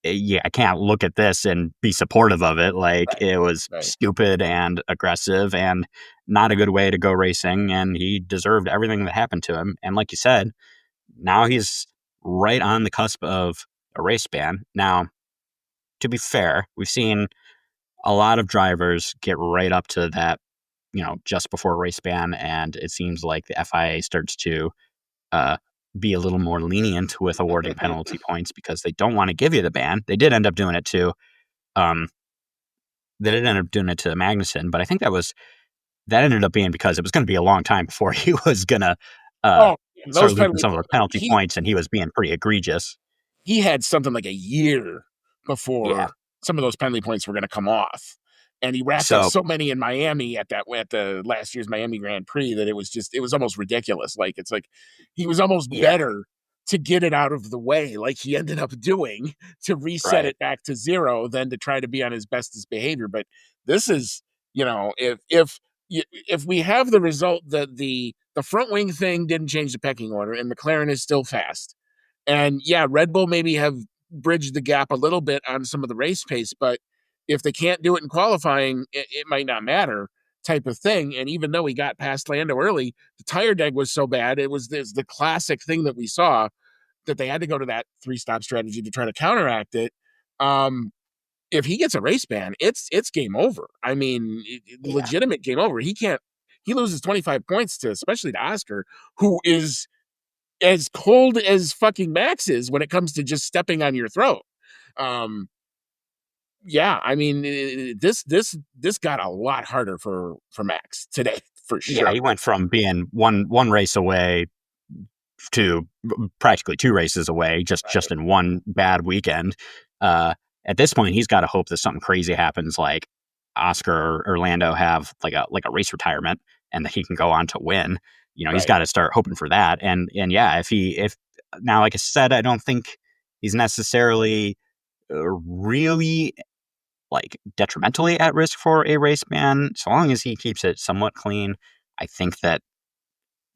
yeah, I can't look at this and be supportive of it. Like, Right. it was Right. stupid and aggressive and not a good way to go racing, and he deserved everything that happened to him. And like you said, now he's right on the cusp of a race ban. Now, to be fair, we've seen a lot of drivers get right up to that, just before race ban, and it seems like the FIA starts to uh, be a little more lenient with awarding penalty points because they don't want to give you the ban. They did end up doing it to um, they did end up doing it to Magnussen, but I think that ended up being because it was going to be a long time before he was going to uh, Oh, start those losing penalty some of those penalty he points, and he was being pretty egregious. he had something like a year Yeah. before some of those penalty points were going to come off. And he racked up So so many in Miami at the last year's Miami Grand Prix that it was almost ridiculous. Like it's like he was almost yeah, better to get it out of the way, like he ended up doing to reset right. it back to zero than to try to be on his bestest behavior. But this is, if we have the result that the front wing thing didn't change the pecking order and McLaren is still fast, and yeah, Red Bull maybe have bridged the gap a little bit on some of the race pace, but if they can't do it in qualifying, it might not matter type of thing. And even though he got past Lando early, the tire deg was so bad. It was the classic thing that we saw that they had to go to that three-stop strategy to try to counteract it. Um, if he gets a race ban, it's game over. I mean, Yeah. legitimate game over. He loses 25 points to especially to Oscar, who is as cold as fucking Max is when it comes to just stepping on your throat. Um, yeah, I mean, this got a lot harder for Max today for Yeah, sure. he went from being one race away to practically two races away, just Right. in one bad weekend. Uh, at this point, he's got to hope that something crazy happens, like Oscar or Orlando have like a race retirement, and that he can go on to win. He's Right. got to start hoping for that. And yeah, if now, like I said, I don't think he's necessarily really like detrimentally at risk for a race ban, so long as he keeps it somewhat clean. I think that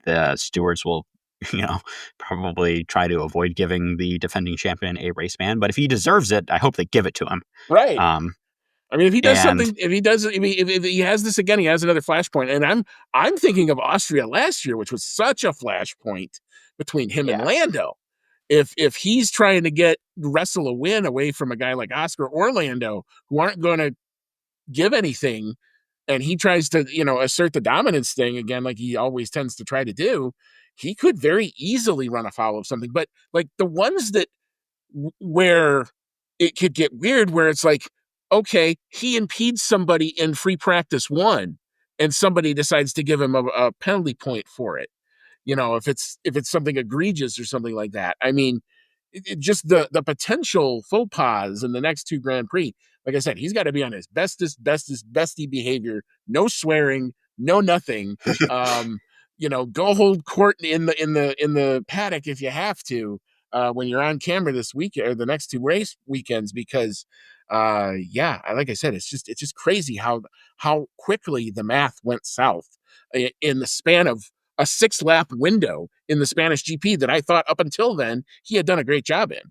the stewards will, you know, probably try to avoid giving the defending champion a race ban. But if he deserves it, I hope they give it to him. Right. Um, I mean, if he does and something, if he has this again, he has another flashpoint. And I'm thinking of Austria last year, which was such a flashpoint between him and yeah, Lando. If he's trying to wrestle a win away from a guy like Oscar or Lando, who aren't going to give anything, and he tries to assert the dominance thing again, like he always tends to try to do, he could very easily run afoul of something. But like the ones that where it could get weird, where it's like, okay, he impedes somebody in free practice one, and somebody decides to give him a penalty point for it. If it's something egregious or something like that. I mean, just the potential faux pas in the next two Grand Prix. Like I said, he's got to be on his bestest bestie behavior. No swearing, no nothing. Um, go hold court in the paddock if you have to, when you're on camera this week or the next two race weekends, because yeah, like I said, it's just crazy how quickly the math went south in the span of a 6 lap window in the Spanish GP that I thought up until then he had done a great job in.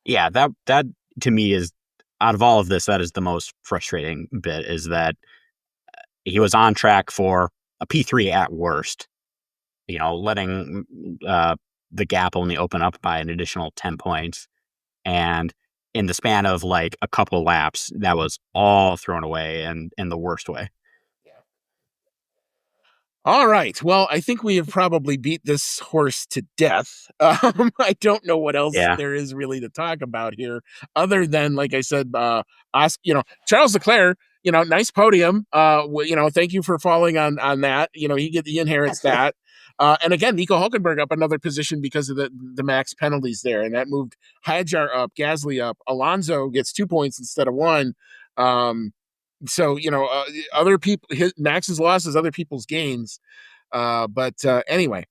yeah, that to me is, out of all of this, that is the most frustrating bit, is that he was on track for a P3 at worst. Letting the gap only open up by an additional 10 points. And in the span of like a couple laps, that was all thrown away, and in the worst way. All right. Well, I think we have probably beat this horse to death. I don't know what else Yeah. there is really to talk about here, other than, like I said, Charles Leclerc. Nice podium. Thank you for falling on that. He inherits that. And again, Nico Hulkenberg up another position because of the max penalties there, and that moved Hadjar up, Gasly up. Alonso gets 2 points instead of one. So other people, Max's losses, other people's gains. But anyway,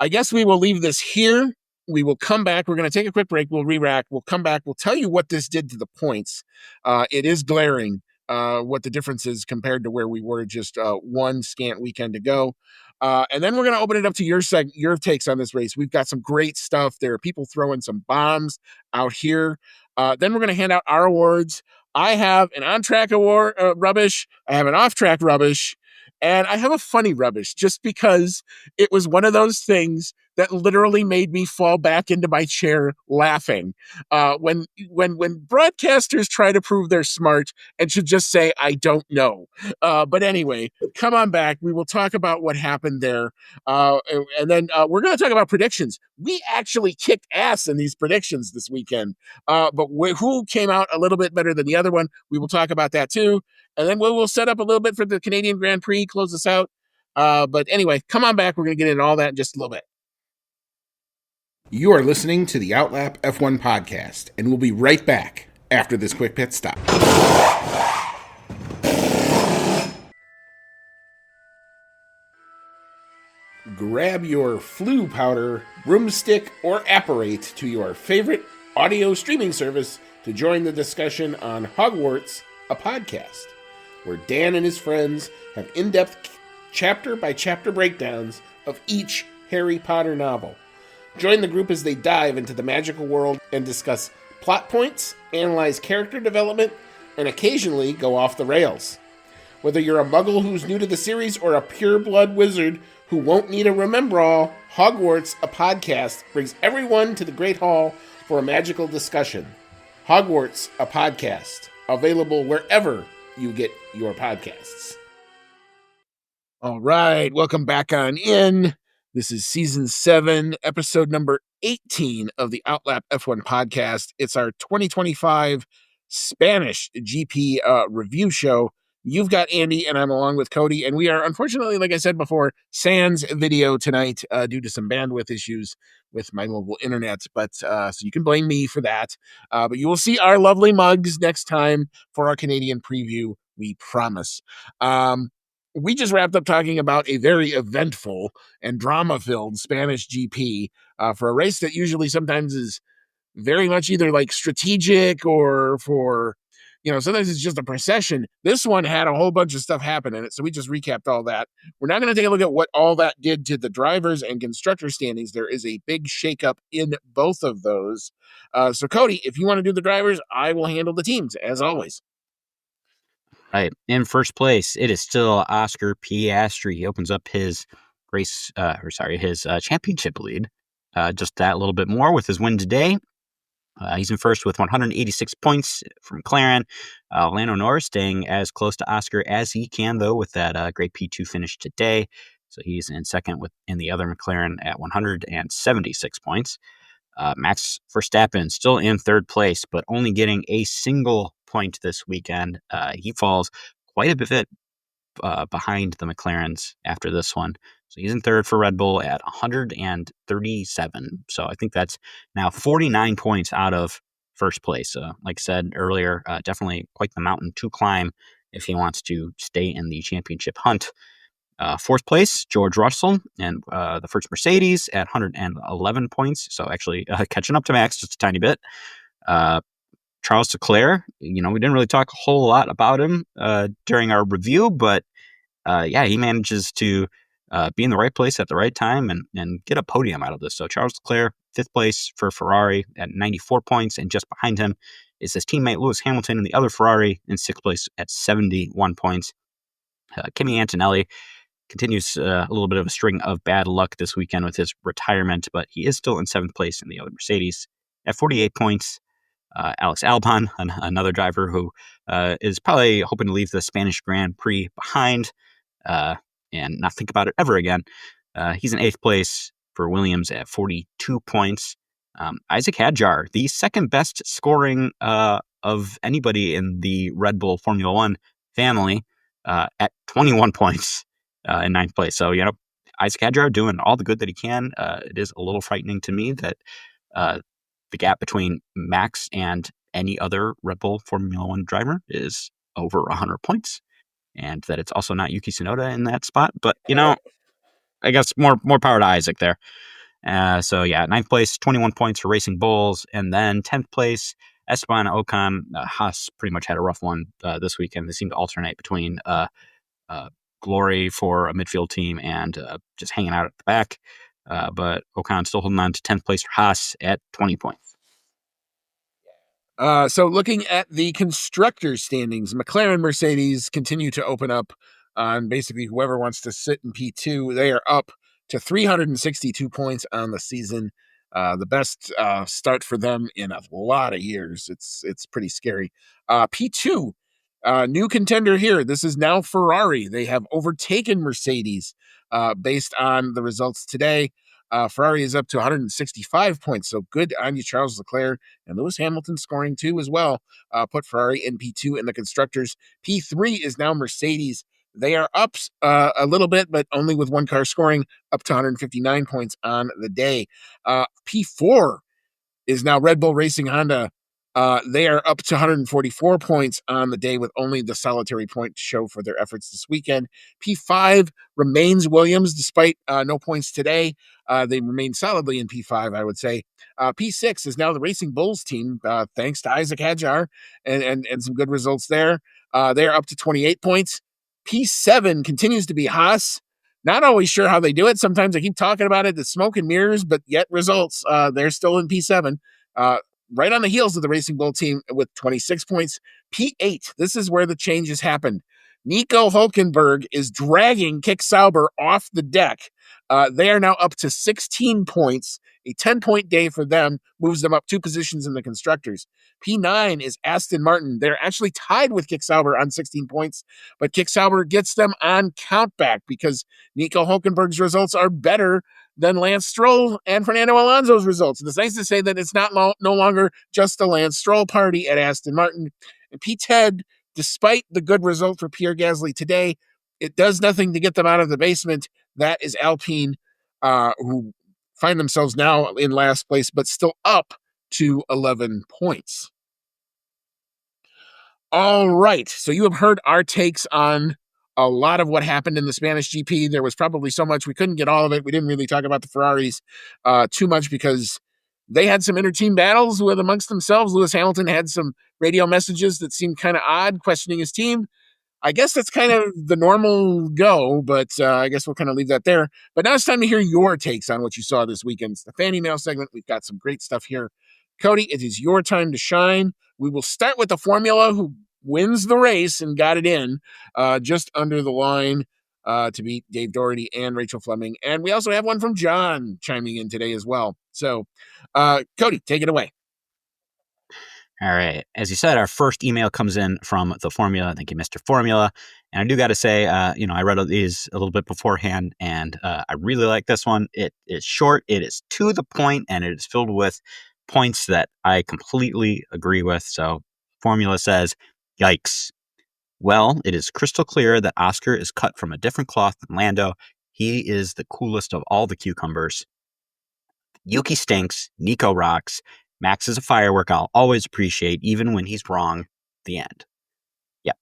I guess we will leave this here. We will come back. We're going to take a quick break. We'll re-rack. We'll come back. We'll tell you what this did to the points. It is glaring what the difference is compared to where we were just one scant weekend ago. And then we're going to open it up to your takes on this race. We've got some great stuff. There are people throwing some bombs out here. Then we're going to hand out our awards. I have an on-track award rubbish. I have an off-track rubbish. And I have a funny rubbish just because it was one of those things that literally made me fall back into my chair laughing. When broadcasters try to prove they're smart and should just say, I don't know. But anyway, come on back. We will talk about what happened there. And then we're going to talk about predictions. We actually kicked ass in these predictions this weekend. But who came out a little bit better than the other one? We will talk about that too. And then we'll set up a little bit for the Canadian Grand Prix, close this out. But anyway, come on back. We're going to get into all that in just a little bit. You are listening to the Outlap F1 podcast, and we'll be right back after this quick pit stop. Grab your flu powder, broomstick, or apparate to your favorite audio streaming service to join the discussion on Hogwarts, a podcast, where Dan and his friends have in-depth chapter-by-chapter breakdowns of each Harry Potter novel. Join the group as they dive into the magical world and discuss plot points, analyze character development, and occasionally go off the rails. Whether you're a muggle who's new to the series or a pure-blood wizard who won't need a remember-all, Hogwarts, a podcast, brings everyone to the Great Hall for a magical discussion. Hogwarts, a podcast, available wherever you get your podcasts. All right, welcome back on in. This is season 7, episode number 18 of the Outlap F1 podcast. It's our 2025 Spanish GP review show. You've got Andy, and I'm along with Cody, and we are, unfortunately, like I said before, sans video tonight due to some bandwidth issues with my mobile internet, but so you can blame me for that. But you will see our lovely mugs next time for our Canadian preview, we promise. We just wrapped up talking about a very eventful and drama-filled Spanish GP for a race that usually sometimes is very much either like strategic or for, sometimes it's just a procession. This one had a whole bunch of stuff happen in it, so we just recapped all that. We're not going to take a look at what all that did to the drivers and constructor standings. There is a big shakeup in both of those. So, Cody, if you want to do the drivers, I will handle the teams, as always. Right. In first place, it is still Oscar Piastri. He opens up his his championship lead just that little bit more with his win today. He's in first with 186 points from McLaren. Lando Norris staying as close to Oscar as he can, though, with that great P2 finish today. So he's in second in the other McLaren at 176 points. Max Verstappen still in third place, but only getting a single point this weekend. He falls quite a bit behind the McLarens after this one. So he's in third for Red Bull at 137. So I think that's now 49 points out of first place. Like I said earlier, definitely quite the mountain to climb if he wants to stay in the championship hunt. Fourth place, George Russell and the first Mercedes at 111 points. So actually catching up to Max just a tiny bit. Charles Leclerc, we didn't really talk a whole lot about him during our review, but he manages to be in the right place at the right time and get a podium out of this. So Charles Leclerc, fifth place for Ferrari at 94 points, and just behind him is his teammate Lewis Hamilton in the other Ferrari in sixth place at 71 points. Kimi Antonelli continues a little bit of a string of bad luck this weekend with his retirement, but he is still in seventh place in the other Mercedes at 48 points. Alex Albon, another driver who is probably hoping to leave the Spanish Grand Prix behind and not think about it ever again. He's in eighth place for Williams at 42 points. Isaac Hadjar, the second best scoring of anybody in the Red Bull Formula One family at 21 points in ninth place. So, Isaac Hadjar doing all the good that he can. It is a little frightening to me that the gap between Max and any other Red Bull Formula One driver is over 100 points, and that it's also not Yuki Tsunoda in that spot. But, I guess more power to Isaac there. Ninth place, 21 points for Racing Bulls, and then 10th place, Esteban Ocon. Haas pretty much had a rough one this weekend. They seemed to alternate between glory for a midfield team and just hanging out at the back. But Ocon still holding on to 10th place for Haas at 20 points. So looking at the constructor standings, McLaren, Mercedes continue to open up on basically whoever wants to sit in P2. They are up to 362 points on the season. The best start for them in a lot of years. It's pretty scary. P2, new contender here. This is now Ferrari. They have overtaken Mercedes based on the results today. Ferrari is up to 165 points, so good on you, Charles Leclerc, and Lewis Hamilton scoring too as well. Put Ferrari in P2 in the constructors. P3 is now Mercedes. They are up a little bit, but only with one car scoring, up to 159 points on the day. P4 is now Red Bull Racing Honda. They are up to 144 points on the day with only the solitary point to show for their efforts this weekend. P5 remains Williams despite no points today. They remain solidly in P5, I would say. P6 is now the Racing Bulls team, thanks to Isaac Hadjar and some good results there. They are up to 28 points. P7 continues to be Haas. Not always sure how they do it. Sometimes I keep talking about it, the smoke and mirrors, but yet results. They're still in P7, right on the heels of the Racing Bull team with 26 points. P8, this is where the changes happened. Nico Hulkenberg is dragging Kick Sauber off the deck. They are now up to 16 points. A 10-point day for them moves them up 2 positions in the constructors. P9 is Aston Martin. They're actually tied with Kick Sauber on 16 points, but Kick Sauber gets them on countback because Nico Hulkenberg's results are better than Lance Stroll and Fernando Alonso's results. And it's nice to say that it's not no longer just a Lance Stroll party at Aston Martin. And P10, despite the good result for Pierre Gasly today, it does nothing to get them out of the basement. That is Alpine, who find themselves now in last place, but still up to 11 points. All right. So you have heard our takes on a lot of what happened in the Spanish GP. There was probably so much we couldn't get all of it. We didn't really talk about the Ferraris too much because they had some inter-team battles with amongst themselves. Lewis Hamilton had some radio messages that seemed kind of odd, questioning his team. I guess that's kind of the normal go, but I guess we'll kind of leave that there. But now it's time to hear your takes on what you saw this weekend. It's the fan email segment. We've got some great stuff here. Cody, it is your time to shine. We will start with the formula who wins the race and got it in just under the line to beat Dave Doherty and Rachel Fleming. And we also have one from John chiming in today as well. So, Cody, take it away. All right. As you said, our first email comes in from the formula. Thank you, Mr. Formula. And I do got to say, I read these a little bit beforehand, and I really like this one. It is short, it is to the point, and it is filled with points that I completely agree with. So, formula says, yikes. Well, it is crystal clear that Oscar is cut from a different cloth than Lando. He is the coolest of all the cucumbers. Yuki stinks. Nico rocks. Max is a firework I'll always appreciate, even when he's wrong. The end. Yep.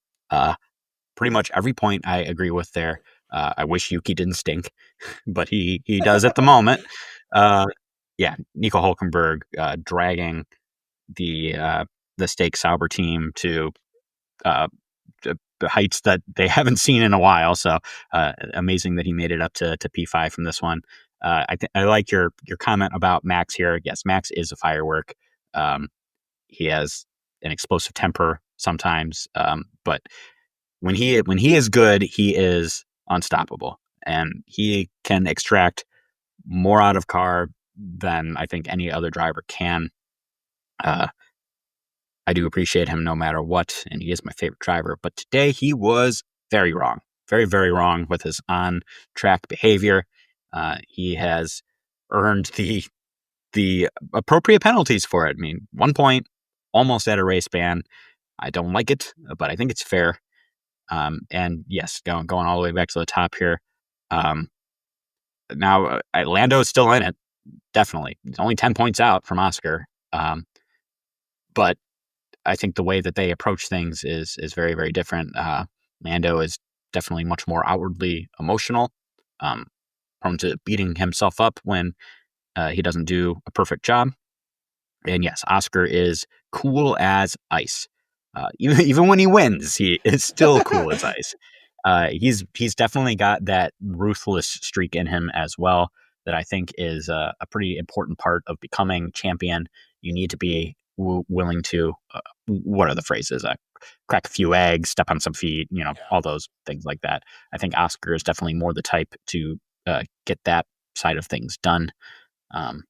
Pretty much every point I agree with there. I wish Yuki didn't stink, but he does at the moment. Nico Hulkenberg dragging the Stake Sauber team to the heights that they haven't seen in a while. So amazing that he made it up to P5 from this one. I like your comment about Max here. Yes, Max is a firework. He has an explosive temper sometimes, but when he is good, he is unstoppable, and he can extract more out of car than I think any other driver can. I do appreciate him no matter what, and he is my favorite driver. But today he was very wrong, very, very wrong with his on-track behavior. He has earned the appropriate penalties for it. I mean, 1 point, almost at a race ban. I don't like it, but I think it's fair. And yes, going all the way back to the top here. Now, Lando is still in it, definitely. He's only 10 points out from Oscar. But I think the way that they approach things is very, very different. Lando is definitely much more outwardly emotional, prone to beating himself up when he doesn't do a perfect job. And yes, Oscar is cool as ice. Even when he wins, he is still cool as ice. He's definitely got that ruthless streak in him as well that I think is a pretty important part of becoming champion. You need to be willing to, what are the phrases? Crack a few eggs, step on some feet, all those things like that. I think Oscar is definitely more the type to get that side of things done. Um,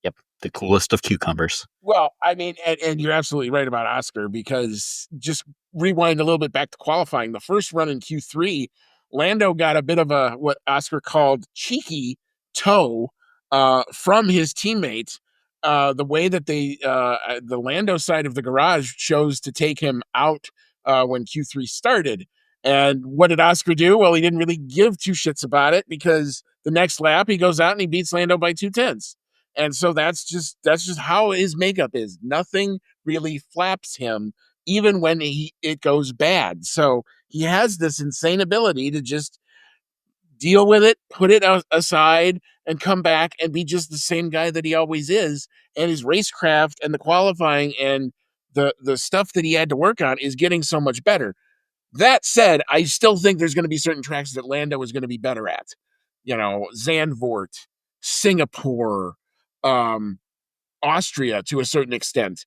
yep, the coolest of cucumbers. Well, I mean, and you're absolutely right about Oscar, because just rewind a little bit back to qualifying. The first run in Q3, Lando got a bit of a what Oscar called cheeky toe from his teammate. The way that the Lando side of the garage chose to take him out when Q3 started. And what did Oscar do? Well, he didn't really give two shits about it, because the next lap he goes out and he beats Lando by 2/10. And so that's just how his makeup is. Nothing really flaps him, even when it goes bad. So he has this insane ability to just deal with it, put it aside, and come back and be just the same guy that he always is. And his racecraft and the qualifying and the stuff that he had to work on is getting so much better. That said, I still think there's going to be certain tracks that Lando is going to be better at. Zandvoort, Singapore, um, Austria to a certain extent.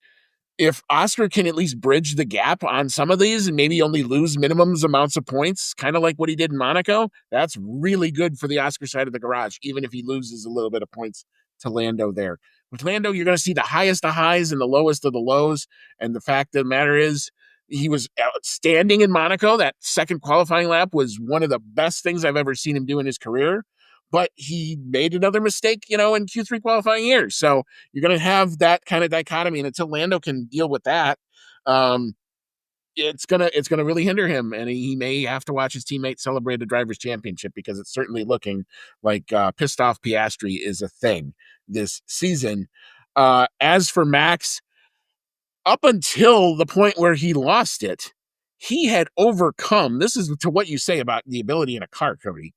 If Oscar can at least bridge the gap on some of these and maybe only lose minimums amounts of points, kind of like what he did in Monaco, that's really good for the Oscar side of the garage, even if he loses a little bit of points to Lando there. With Lando, you're going to see the highest of highs and the lowest of the lows. And the fact of the matter is, he was outstanding in Monaco. That second qualifying lap was one of the best things I've ever seen him do in his career. But he made another mistake, in Q3 qualifying year. So you're going to have that kind of dichotomy, and until Lando can deal with that, um, it's gonna really hinder him, and he may have to watch his teammate celebrate a drivers' championship, because it's certainly looking like pissed off Piastri is a thing this season. As for Max, up until the point where he lost it, he had overcome. This is to what you say about the ability in a car, Cody.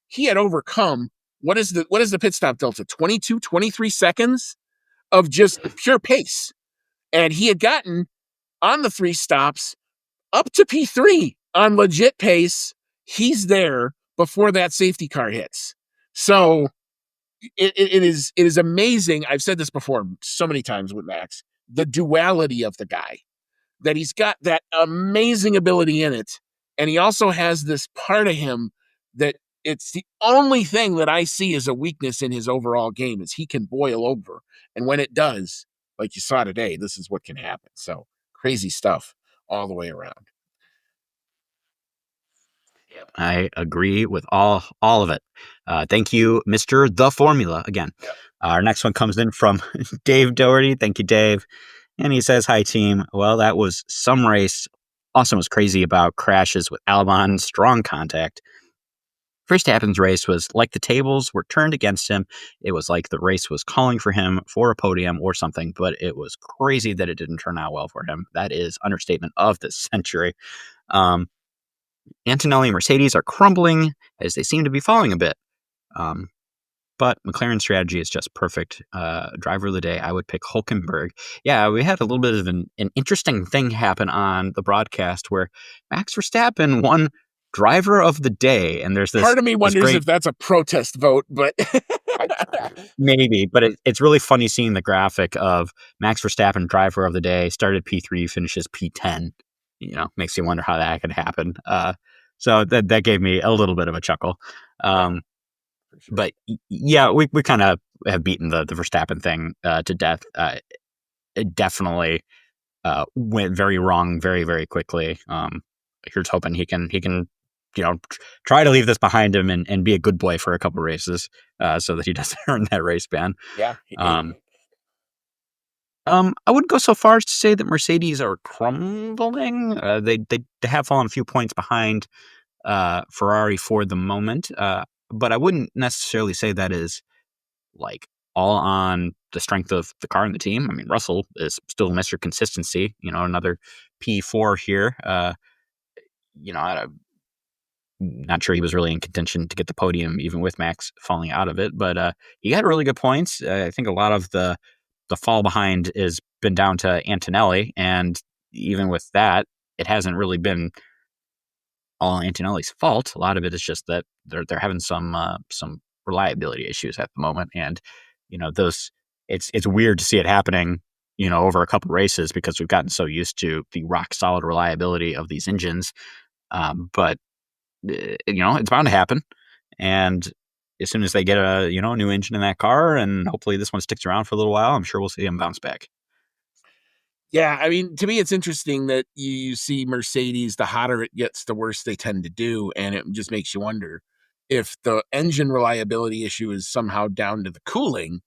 He had overcome what is the pit stop delta? 22, 23 seconds of just pure pace. And he had gotten on the 3 stops up to P3 on legit pace. He's there before that safety car hits. So it is amazing. I've said this before so many times with Max, the duality of the guy, that he's got that amazing ability in it. And he also has this part of him that it's the only thing that I see as a weakness in his overall game is he can boil over. And when it does, like you saw today, this is what can happen. So crazy stuff all the way around. Yep. I agree with all of it. Thank you, Mr. The Formula, again. Yep. Our next one comes in from Dave Doherty. Thank you, Dave. And he says, hi, team. Well, that was some race. Austin was crazy about crashes with Albon, strong contact. Verstappen's race was like the tables were turned against him. It was like the race was calling for him for a podium or something, but it was crazy that it didn't turn out well for him. That is understatement of the century. Antonelli and Mercedes are crumbling as they seem to be falling a bit. But McLaren's strategy is just perfect. Driver of the day, I would pick Hulkenberg. Yeah, we had a little bit of an interesting thing happen on the broadcast where Max Verstappen won driver of the day. And there's this part of me wonders great, if that's a protest vote, but maybe, but it's really funny seeing the graphic of Max Verstappen, driver of the day, started P3, finishes P10. Makes you wonder how that could happen. So that gave me a little bit of a chuckle. Sure. But yeah, we kind of have beaten the Verstappen thing to death. It definitely went very wrong very, very quickly. Here's hoping he can try to leave this behind him and be a good boy for a couple races so that he doesn't earn that race ban. Yeah. I wouldn't go so far as to say that Mercedes are crumbling. They have fallen a few points behind Ferrari for the moment, but I wouldn't necessarily say that is like all on the strength of the car and the team. I mean, Russell is still Mr. Consistency. Another P4 here. I'm not sure he was really in contention to get the podium, even with Max falling out of it. But he got really good points. I think a lot of the fall behind has been down to Antonelli, and even with that, it hasn't really been all Antonelli's fault. A lot of it is just that they're having some reliability issues at the moment, and those it's weird to see it happening over a couple races because we've gotten so used to the rock solid reliability of these engines, but it's bound to happen, and as soon as they get a new engine in that car, and hopefully this one sticks around for a little while, I'm sure we'll see him bounce back. Yeah, I mean, to me, it's interesting that you see Mercedes, the hotter it gets, the worse they tend to do. And it just makes you wonder if the engine reliability issue is somehow down to the cooling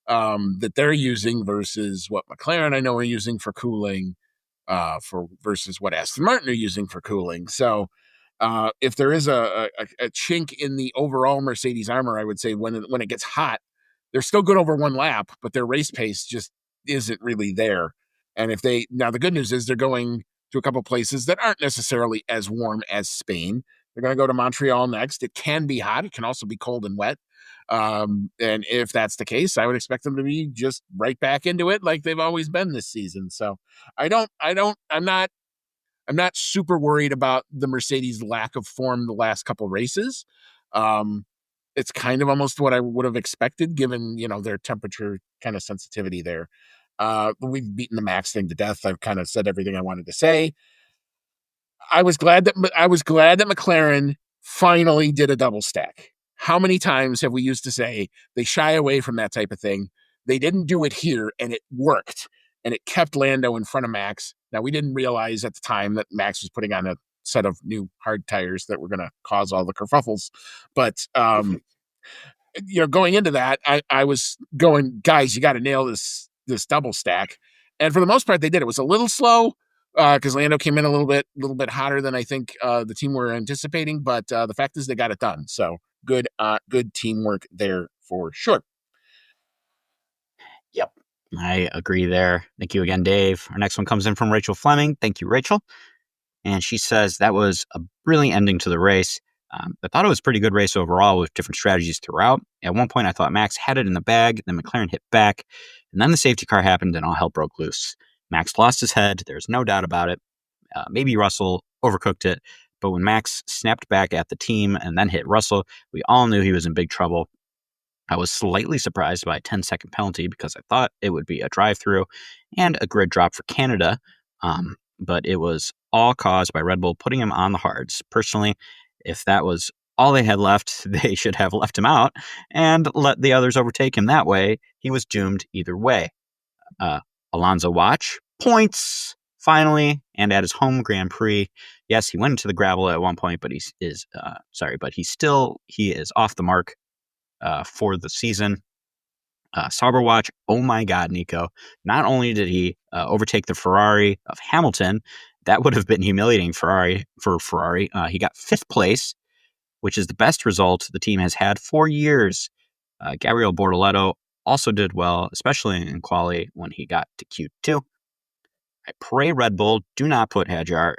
that they're using versus what McLaren I know are using for cooling, for versus what Aston Martin are using for cooling. So if there is a chink in the overall Mercedes armor, I would say when it gets hot, they're still good over one lap, but their race pace just isn't really there. And if they now the good news is they're going to a couple places that aren't necessarily as warm as Spain. They're going to go to Montreal next. It can be hot. It can also be cold and wet. And if that's the case, I would expect them to be just right back into it like they've always been this season. So I'm not super worried about the Mercedes lack of form the last couple races. Um, it's kind of almost what I would have expected given, their temperature kind of sensitivity there. We've beaten the Max thing to death. I've kind of said everything I wanted to say. I was glad that McLaren finally did a double stack. How many times have we used to say they shy away from that type of thing? They didn't do it here, and it worked, and it kept Lando in front of Max. Now we didn't realize at the time that Max was putting on a set of new hard tires that were going to cause all the kerfuffles, but going into that, I was going, guys, you got to nail this double stack, and for the most part, they did. It was a little slow because Lando came in a little bit hotter than I think the team were anticipating, but the fact is they got it done. So good teamwork there for sure. Yep. I agree there. Thank you again, Dave. Our next one comes in from Rachel Fleming. Thank you, Rachel. And she says that was a brilliant ending to the race. I thought it was a pretty good race overall with different strategies throughout. At one point, I thought Max had it in the bag, then McLaren hit back, and then the safety car happened and all hell broke loose. Max lost his head. There's no doubt about it. Maybe Russell overcooked it, but when Max snapped back at the team and then hit Russell, we all knew he was in big trouble. I was slightly surprised by a 10-second penalty because I thought it would be a drive-through and a grid drop for Canada, but it was all caused by Red Bull putting him on the hards. Personally, if that was all they had left, they should have left him out and let the others overtake him that way. He was doomed either way. Alonso Watch, points, finally, and at his home Grand Prix. Yes, he went into the gravel at one point, but he is off the mark for the season. Sauber Watch, oh my God, Nico. Not only did he overtake the Ferrari of Hamilton, that would have been humiliating for Ferrari. He got 5th place, which is the best result the team has had for years. Gabriel Bortoleto also did well, especially in quali when he got to Q2. I pray Red Bull do not put Hadjar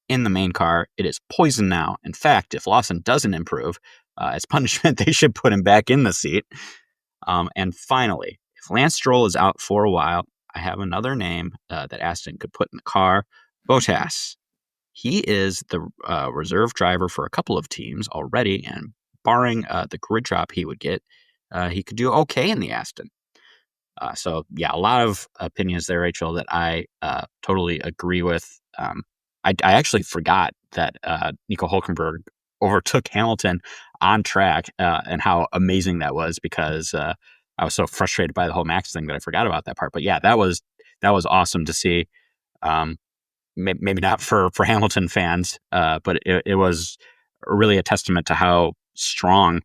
in the main car. It is poison now. In fact, if Lawson doesn't improve, as punishment, they should put him back in the seat. And finally, if Lance Stroll is out for a while, I have another name that Aston could put in the car, Bottas. He is the reserve driver for a couple of teams already, and barring the grid drop he would get, he could do okay in the Aston. So, yeah, a lot of opinions there, Rachel, that I totally agree with. I actually forgot that Nico Hulkenberg overtook Hamilton on track and how amazing that was because I was so frustrated by the whole Max thing that I forgot about that part. But yeah, that was awesome to see. Maybe not for Hamilton fans, but it was really a testament to how strong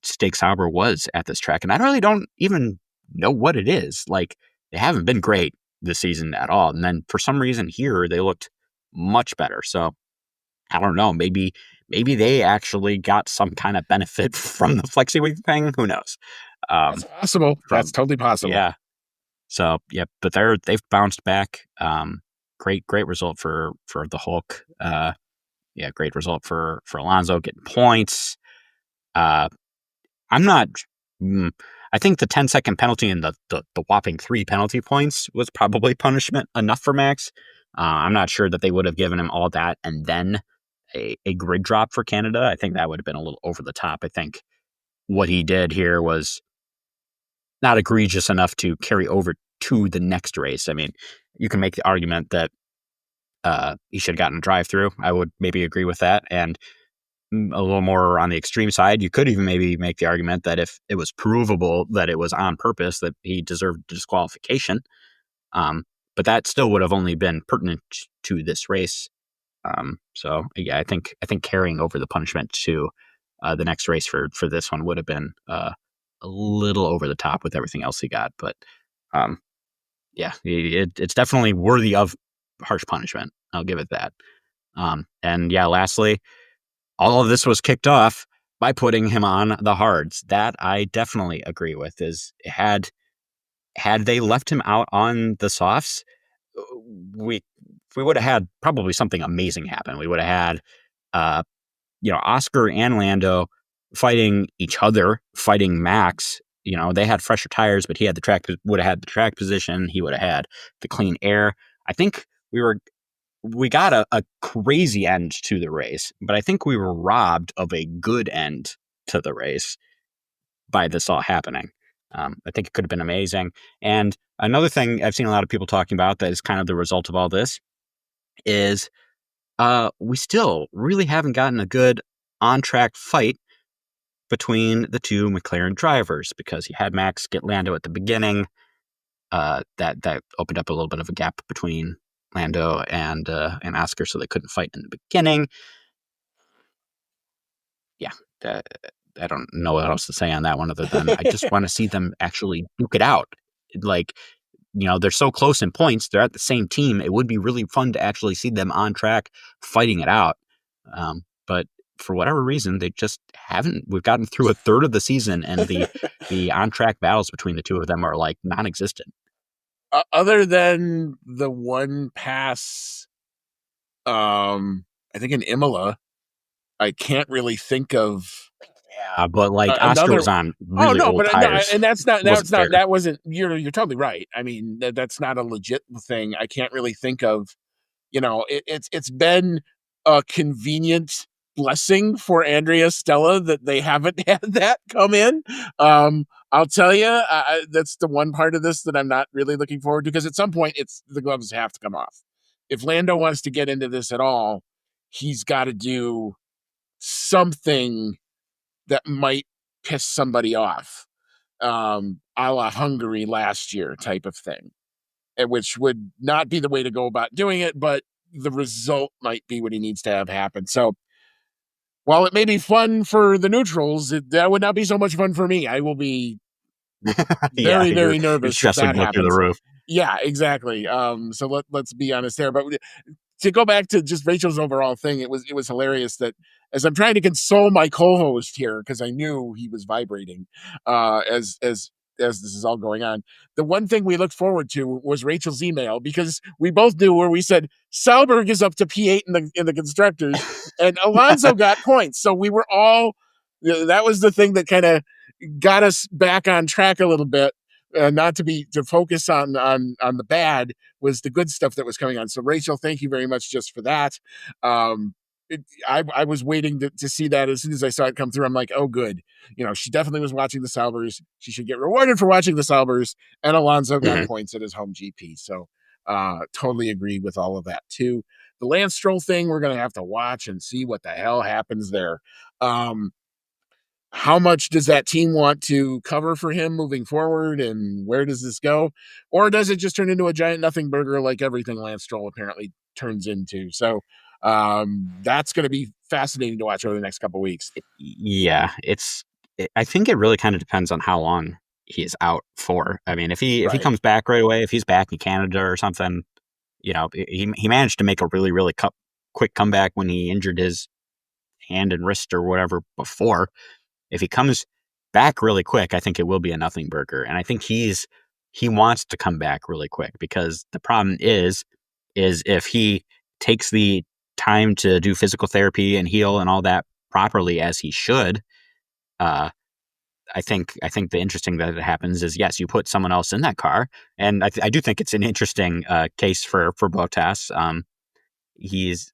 Stake Sauber was at this track. And I really don't even know what it is. Like, they haven't been great this season at all. And then for some reason here, they looked much better. So I don't know. Maybe they actually got some kind of benefit from the flexi week thing. Who knows? That's possible. That's totally possible. Yeah. So yeah, but they've bounced back. Great result for the Hulk. Yeah, great result for Alonso getting points. I'm not. I think the 10-second penalty and the whopping 3 penalty points was probably punishment enough for Max. I'm not sure that they would have given him all that and then a grid drop for Canada. I think that would have been a little over the top. I think what he did here was not egregious enough to carry over to the next race. I mean, you can make the argument that he should have gotten a drive-through. I would maybe agree with that. And a little more on the extreme side, you could even maybe make the argument that if it was provable that it was on purpose, that he deserved disqualification. Um, but that still would have only been pertinent to this race. So yeah, I think carrying over the punishment to the next race for this one would have been a little over the top with everything else he got. But um, yeah, it's definitely worthy of harsh punishment. I'll give it that. And yeah, lastly, all of this was kicked off by putting him on the hards. That I definitely agree with. Is had they left him out on the softs, we we would have had probably something amazing happen. We would have had uh, Oscar and Lando fighting each other, fighting Max. They had fresher tires, but he had would have had the track position. He would have had the clean air. I think we got a crazy end to the race, but I think we were robbed of a good end to the race by this all happening. I think it could have been amazing. And another thing I've seen a lot of people talking about that is kind of the result of all this is we still really haven't gotten a good on track fight between the two McLaren drivers, because you had Max get Lando at the beginning. That opened up a little bit of a gap between Lando and Oscar, so they couldn't fight in the beginning. Yeah, uh, I don't know what else to say on that one other than I just want to see them actually duke it out. Like, they're so close in points. They're at the same team. It would be really fun to actually see them on track fighting it out. But for whatever reason, they just haven't. We've gotten through a third of the season, and the on track battles between the two of them are like non-existent. Other than the one pass, I think in Imola, I can't really think of Yeah, but like Oscar another. was on Oh really no, old but no, tires. and that's not It wasn't fair. that wasn't. You're totally right. I mean, that's not a legit thing. I can't really think of. It's been a convenient blessing for Andrea Stella that they haven't had that come in. I'll tell you, that's the one part of this that I'm not really looking forward to, because at some point the gloves have to come off. If Lando wants to get into this at all, he's got to do something that might piss somebody off, a la Hungary last year type of thing, which would not be the way to go about doing it, but the result might be what he needs to have happen. So while it may be fun for the neutrals, that would not be so much fun for me. I will be Yeah, very, your very nervous if stress would that go through the happens. roof. Yeah, exactly. So let's be honest there. But to go back to just Rachel's overall thing, it was hilarious that as I'm trying to console my co-host here, because I knew he was vibrating as this is all going on. The one thing we looked forward to was Rachel's email, because we both knew where we said Salberg is up to P8 in the constructors, and Alonso got points. So we were all, that was the thing that kind of got us back on track a little bit. Not to focus on the bad, was the good stuff that was coming on. So Rachel, thank you very much just for that. Um, I was waiting to see that. As soon as I saw it come through, I'm like, oh, good. She definitely was watching the Salvers. She should get rewarded for watching the Salvers. And Alonso got Mhm. points at his home GP. So totally agree with all of that too. The Lance Stroll thing, we're going to have to watch and see what the hell happens there. Um, how much does that team want to cover for him moving forward, and where does this go? Or does it just turn into a giant nothing burger like everything Lance Stroll apparently turns into? So that's going to be fascinating to watch over the next couple of weeks. Yeah, I think it really kind of depends on how long he is out for. I mean, if he Right. comes back right away, if he's back in Canada or something, he managed to make a really really quick comeback when he injured his hand and wrist or whatever before. If he comes back really quick, I think it will be a nothing burger, and I think he wants to come back really quick, because the problem is if he takes the time to do physical therapy and heal and all that properly as he should. Uh, I think the interesting that it happens is, yes, you put someone else in that car, and I do think it's an interesting case for Bottas. He's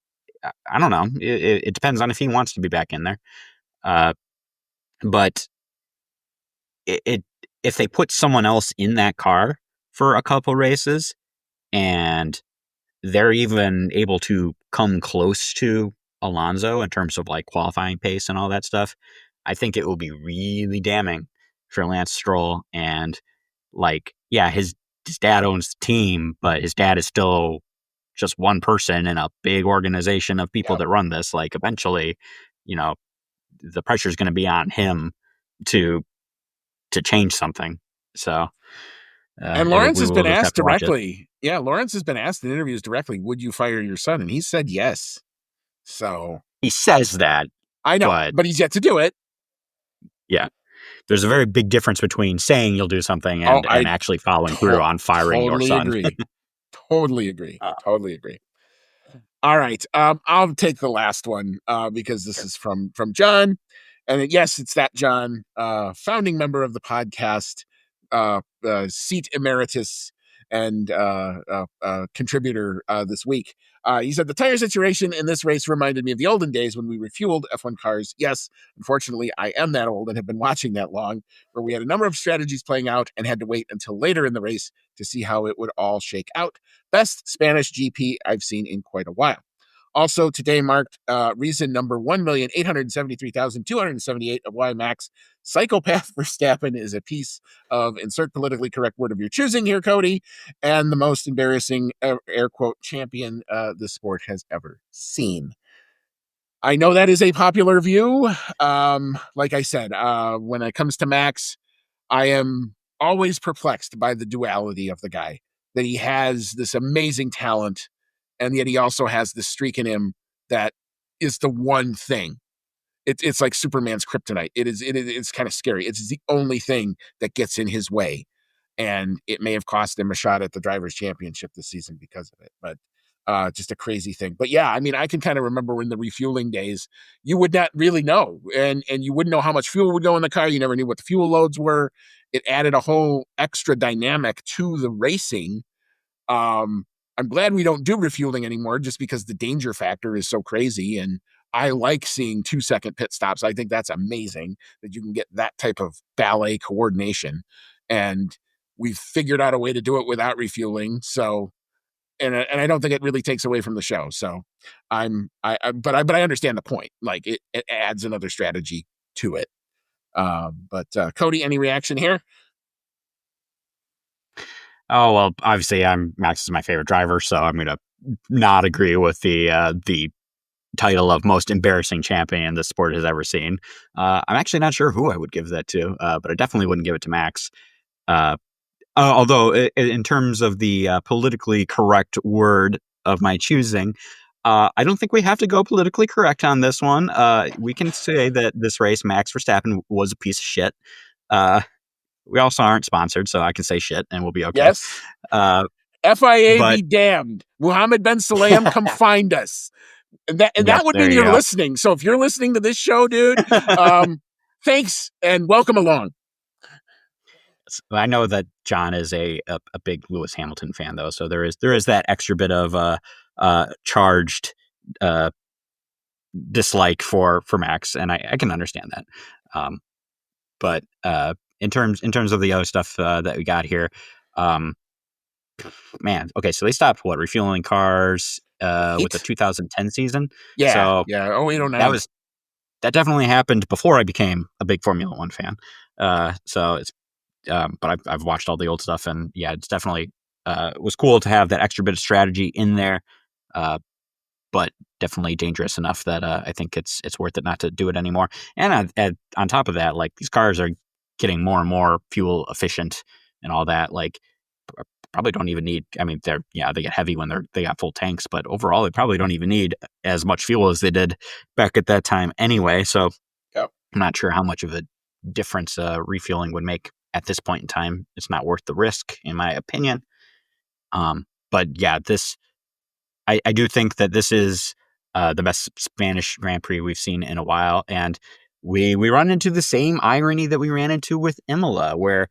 I don't know. It depends on if he wants to be back in there. Uh, but it if they put someone else in that car for a couple races, and they're even able to come close to Alonso in terms of like qualifying pace and all that stuff, I think it will be really damning for Lance Stroll. And like, yeah, his dad owns the team, but his dad is still just one person in a big organization of people Yep. that run this. Like, eventually, you know, the pressure is going to be on him to change something. So And Lawrence we has will been just have asked to watch it. directly. Yeah, Lawrence has been asked in interviews directly, would you fire your son? And he said yes. So He says that, I know, but but he's yet to do it. yeah, there's a very big difference between saying you'll do something Oh, and actually following through on firing your totally son. agree. Totally agree. Uh, Totally agree. All right. I'll take the last one because this is from John, and yes, it's that John, founding member of the podcast, seat emeritus, and contributor this week. He said the tire situation in this race reminded me of the olden days when we refueled F1 cars. Yes, unfortunately, I am that old and have been watching that long, where we had a number of strategies playing out and had to wait until later in the race to see how it would all shake out. Best Spanish GP I've seen in quite a while. Also, today marked reason number 1,873,278 of why Max Psychopath Verstappen is a piece of insert politically correct word of your choosing here, Cody, and the most embarrassing air quote champion the sport has ever seen. I know that is a popular view. Like I said, when it comes to Max, I am always perplexed by the duality of the guy, that he has this amazing talent, and yet he also has this streak in him that is the one thing. It's like Superman's kryptonite. It's kind of scary. It's the only thing that gets in his way, and it may have cost him a shot at the drivers' championship this season because of it. But just a crazy thing. But yeah, I mean, I can kind of remember in the refueling days, you would not really know, and you wouldn't know how much fuel would go in the car. You never knew what the fuel loads were. It added a whole extra dynamic to the racing. um, I'm glad we don't do refueling anymore just because the danger factor is so crazy. And I like seeing 2-second pit stops. I think that's amazing that you can get that type of ballet coordination. And we've figured out a way to do it without refueling. So, and I don't think it really takes away from the show. So but I understand the point. Like it adds another strategy to it. But Cody, any reaction here? Oh well, obviously, Max is my favorite driver, so I'm gonna not agree with the title of most embarrassing champion the sport has ever seen. I'm actually not sure who I would give that to, but I definitely wouldn't give it to Max. Uh, although, in terms of the politically correct word of my choosing, I don't think we have to go politically correct on this one. We can say that this race, Max Verstappen was a piece of shit. Uh, we also aren't sponsored, so I can say shit and we'll be okay. Yes. Uh, FIA but be damned. Muhammad Ben Sulayem, come find us. And yep, that would there mean you you're go. listening. So if you're listening to this show, dude, thanks and welcome along. I know that John is a big Lewis Hamilton fan, though, so there is that extra bit of charged uh, dislike for Max, and I can understand that. Um, but in terms of the other stuff that we got here, um, man, okay, so they stopped refueling cars with the Right? 2010 season, Yeah. so Yeah. Oh, 809. that was that definitely happened before I became a big Formula One fan. So it's but I've watched all the old stuff, and yeah, it's definitely it was cool to have that extra bit of strategy in there, uh, but definitely dangerous enough that I think it's worth it not to do it anymore. And on top of that, like these cars are getting more and more fuel efficient and all that. Like probably don't even need. I mean, they get heavy when they got full tanks, but overall, they probably don't even need as much fuel as they did back at that time anyway. So Yep. I'm not sure how much of a difference refueling would make at this point in time. It's not worth the risk, in my opinion. But yeah, I do think that this is the best Spanish Grand Prix we've seen in a while, and we run into the same irony that we ran into with Imola, where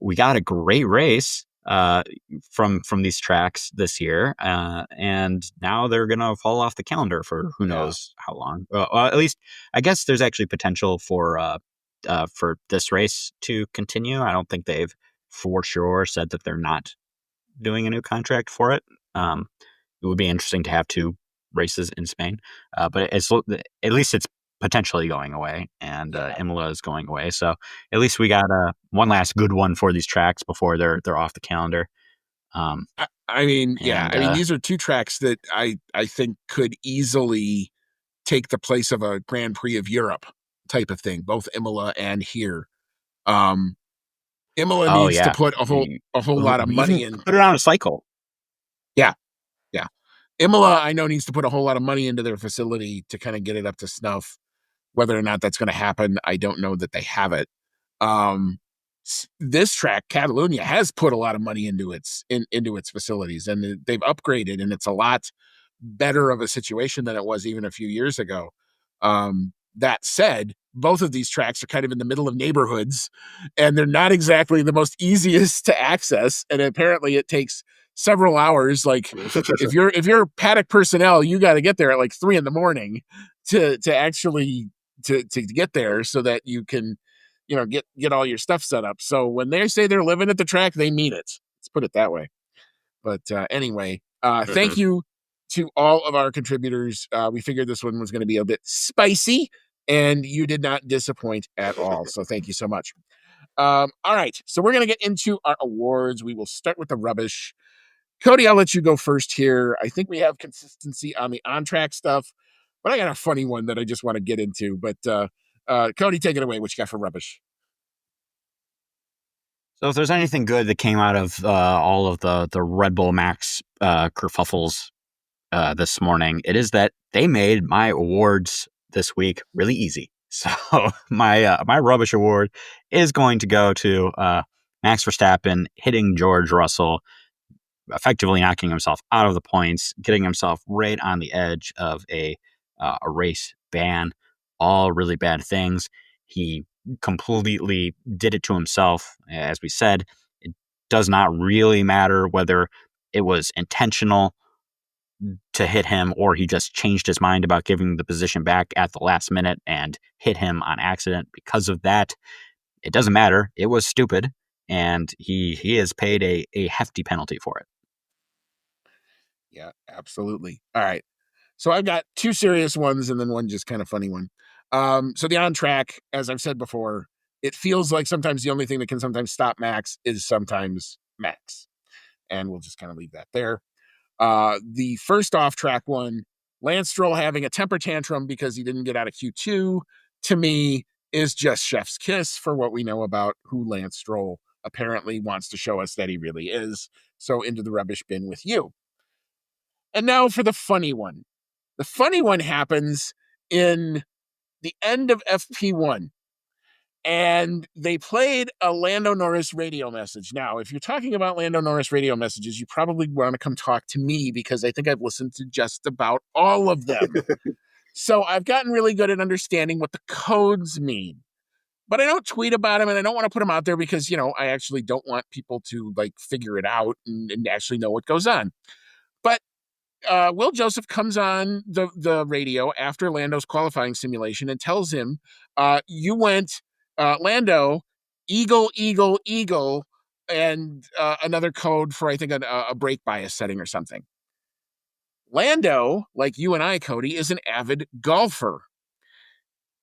we got a great race from these tracks this year, and now they're gonna fall off the calendar for who Yeah. knows how long. Well, at least I guess there's actually potential for this race to continue. I don't think they've for sure said that they're not doing a new contract for it. It would be interesting to have two races in Spain. But at least it's potentially going away, and Yeah. Imola is going away. So at least we got one last good one for these tracks before they're off the calendar. I mean, yeah. And I mean, these are two tracks that I think could easily take the place of a Grand Prix of Europe type of thing, both Imola and here. Um, Imola oh needs to yeah, put a whole lot of money even in. put it on a cycle. Yeah, yeah. Imola, I know, needs to put a whole lot of money into their facility to kind of get it up to snuff. Whether or not that's going to happen, I don't know that they have it. Um, this track, Catalonia, has put a lot of money into its facilities, and they've upgraded, and it's a lot better of a situation than it was even a few years ago. That said, both of these tracks are kind of in the middle of neighborhoods, and they're not exactly the most easiest to access. And apparently, it takes several hours. Like if you're paddock personnel, you got to get there at like 3 a.m. to actually to get there so that you can, get all your stuff set up. So when they say they're living at the track, they mean it. Let's put it that way. But anyway, thank you to all of our contributors. We figured this one was going to be a bit spicy, and you did not disappoint at all. So thank you so much. All right, so we're going to get into our awards. We will start with the rubbish. Cody, I'll let you go first here. I think we have consistency on the on-track stuff, but I got a funny one that I just want to get into. But Cody, take it away. What you got for rubbish? So if there's anything good that came out of all of the Red Bull Max kerfuffles this morning, it is that they made my awards this week really easy. So my rubbish award is going to go to Max Verstappen hitting George Russell, effectively knocking himself out of the points, getting himself right on the edge of a race ban. All really bad things. He completely did it to himself. As we said, it does not really matter whether it was intentional to hit him or he just changed his mind about giving the position back at the last minute and hit him on accident because of that. It doesn't matter. It was stupid, and he has paid a hefty penalty for it. Yeah, absolutely. All right. So I've got two serious ones and then one just kind of funny one. So the on track, as I've said before, it feels like sometimes the only thing that can sometimes stop Max is sometimes Max. And we'll just kind of leave that there. The first off track one, Lance Stroll having a temper tantrum because he didn't get out of Q2, to me, is just chef's kiss for what we know about who Lance Stroll apparently wants to show us that he really is. So into the rubbish bin with you. And now for the funny one. The funny one happens in the end of FP1. And they played a Lando Norris radio message. Now, if you're talking about Lando Norris radio messages, you probably want to come talk to me because I think I've listened to just about all of them. So I've gotten really good at understanding what the codes mean. But I don't tweet about them and I don't want to put them out there because, I actually don't want people to like figure it out and actually know what goes on. But Will Joseph comes on the radio after Lando's qualifying simulation and tells him, "You went Lando, eagle, eagle, eagle, and another code for I think a brake bias setting or something." Lando, like you and I, Cody, is an avid golfer.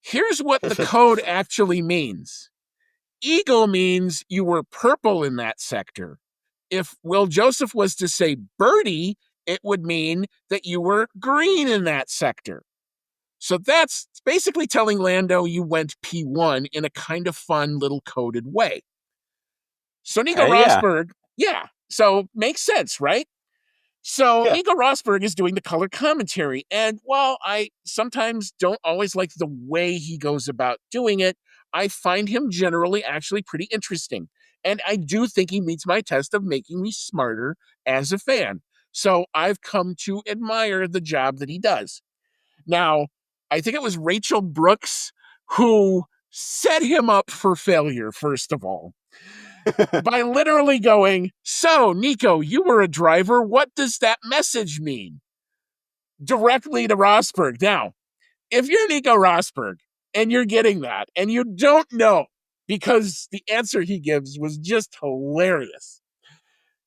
Here's what the code actually means. Eagle means you were purple in that sector. If Will Joseph was to say birdie, it would mean that you were green in that sector. So that's basically telling Lando you went P1 in a kind of fun little coded way. So Nico Hey, yeah. Rosberg, yeah, so makes sense, right? So Yeah. Nico Rosberg is doing the color commentary. And while I sometimes don't always like the way he goes about doing it, I find him generally actually pretty interesting. And I do think he meets my test of making me smarter as a fan. So I've come to admire the job that he does. Now, I think it was Rachel Brooks who set him up for failure, first of all by literally going, "So, Nico, you were a driver. What does that message mean?" Directly to Rosberg. Now, if you're Nico Rosberg and you're getting that and you don't know because the answer he gives was just hilarious.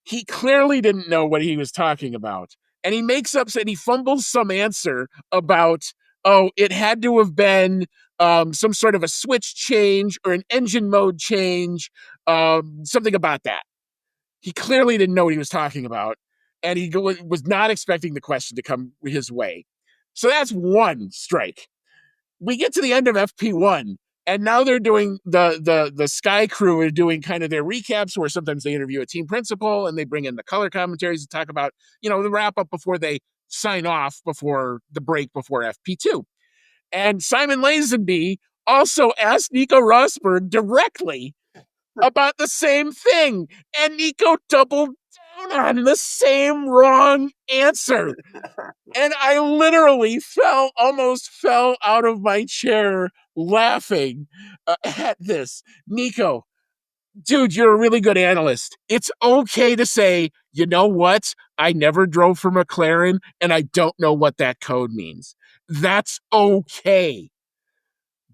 He clearly didn't know what he was talking about. and he makes up and he fumbles some answer about, oh, it had to have been some sort of a switch change or an engine mode change, something about that. He clearly didn't know what he was talking about, and he was not expecting the question to come his way. So that's one strike. We get to the end of FP1, and now they're doing the Sky Crew are doing kind of their recaps, where sometimes they interview a team principal and they bring in the color commentaries to talk about, the wrap up before they sign off before the break before FP2. And Simon Lazenby also asked Nico Rosberg directly about the same thing, and Nico doubled down on the same wrong answer. And I literally almost fell out of my chair laughing at this. Nico, dude, you're a really good analyst. It's okay to say, you know what? I never drove for McLaren and I don't know what that code means. That's okay.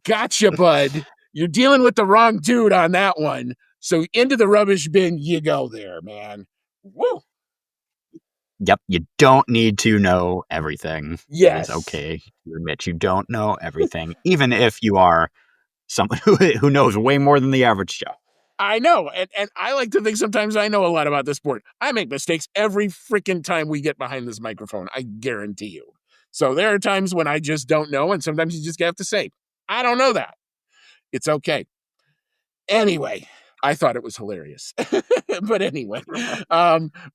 Gotcha, bud. You're dealing with the wrong dude on that one. So into the rubbish bin you go there, man. Woo. Yep, you don't need to know everything. It is Yes. okay to admit you don't know everything, even if you are someone who knows way more than the average Joe. I know. And I like to think sometimes I know a lot about this sport. I make mistakes every freaking time we get behind this microphone. I guarantee you. So there are times when I just don't know. And sometimes you just have to say, I don't know that. It's okay. Anyway, I thought it was hilarious. But anyway,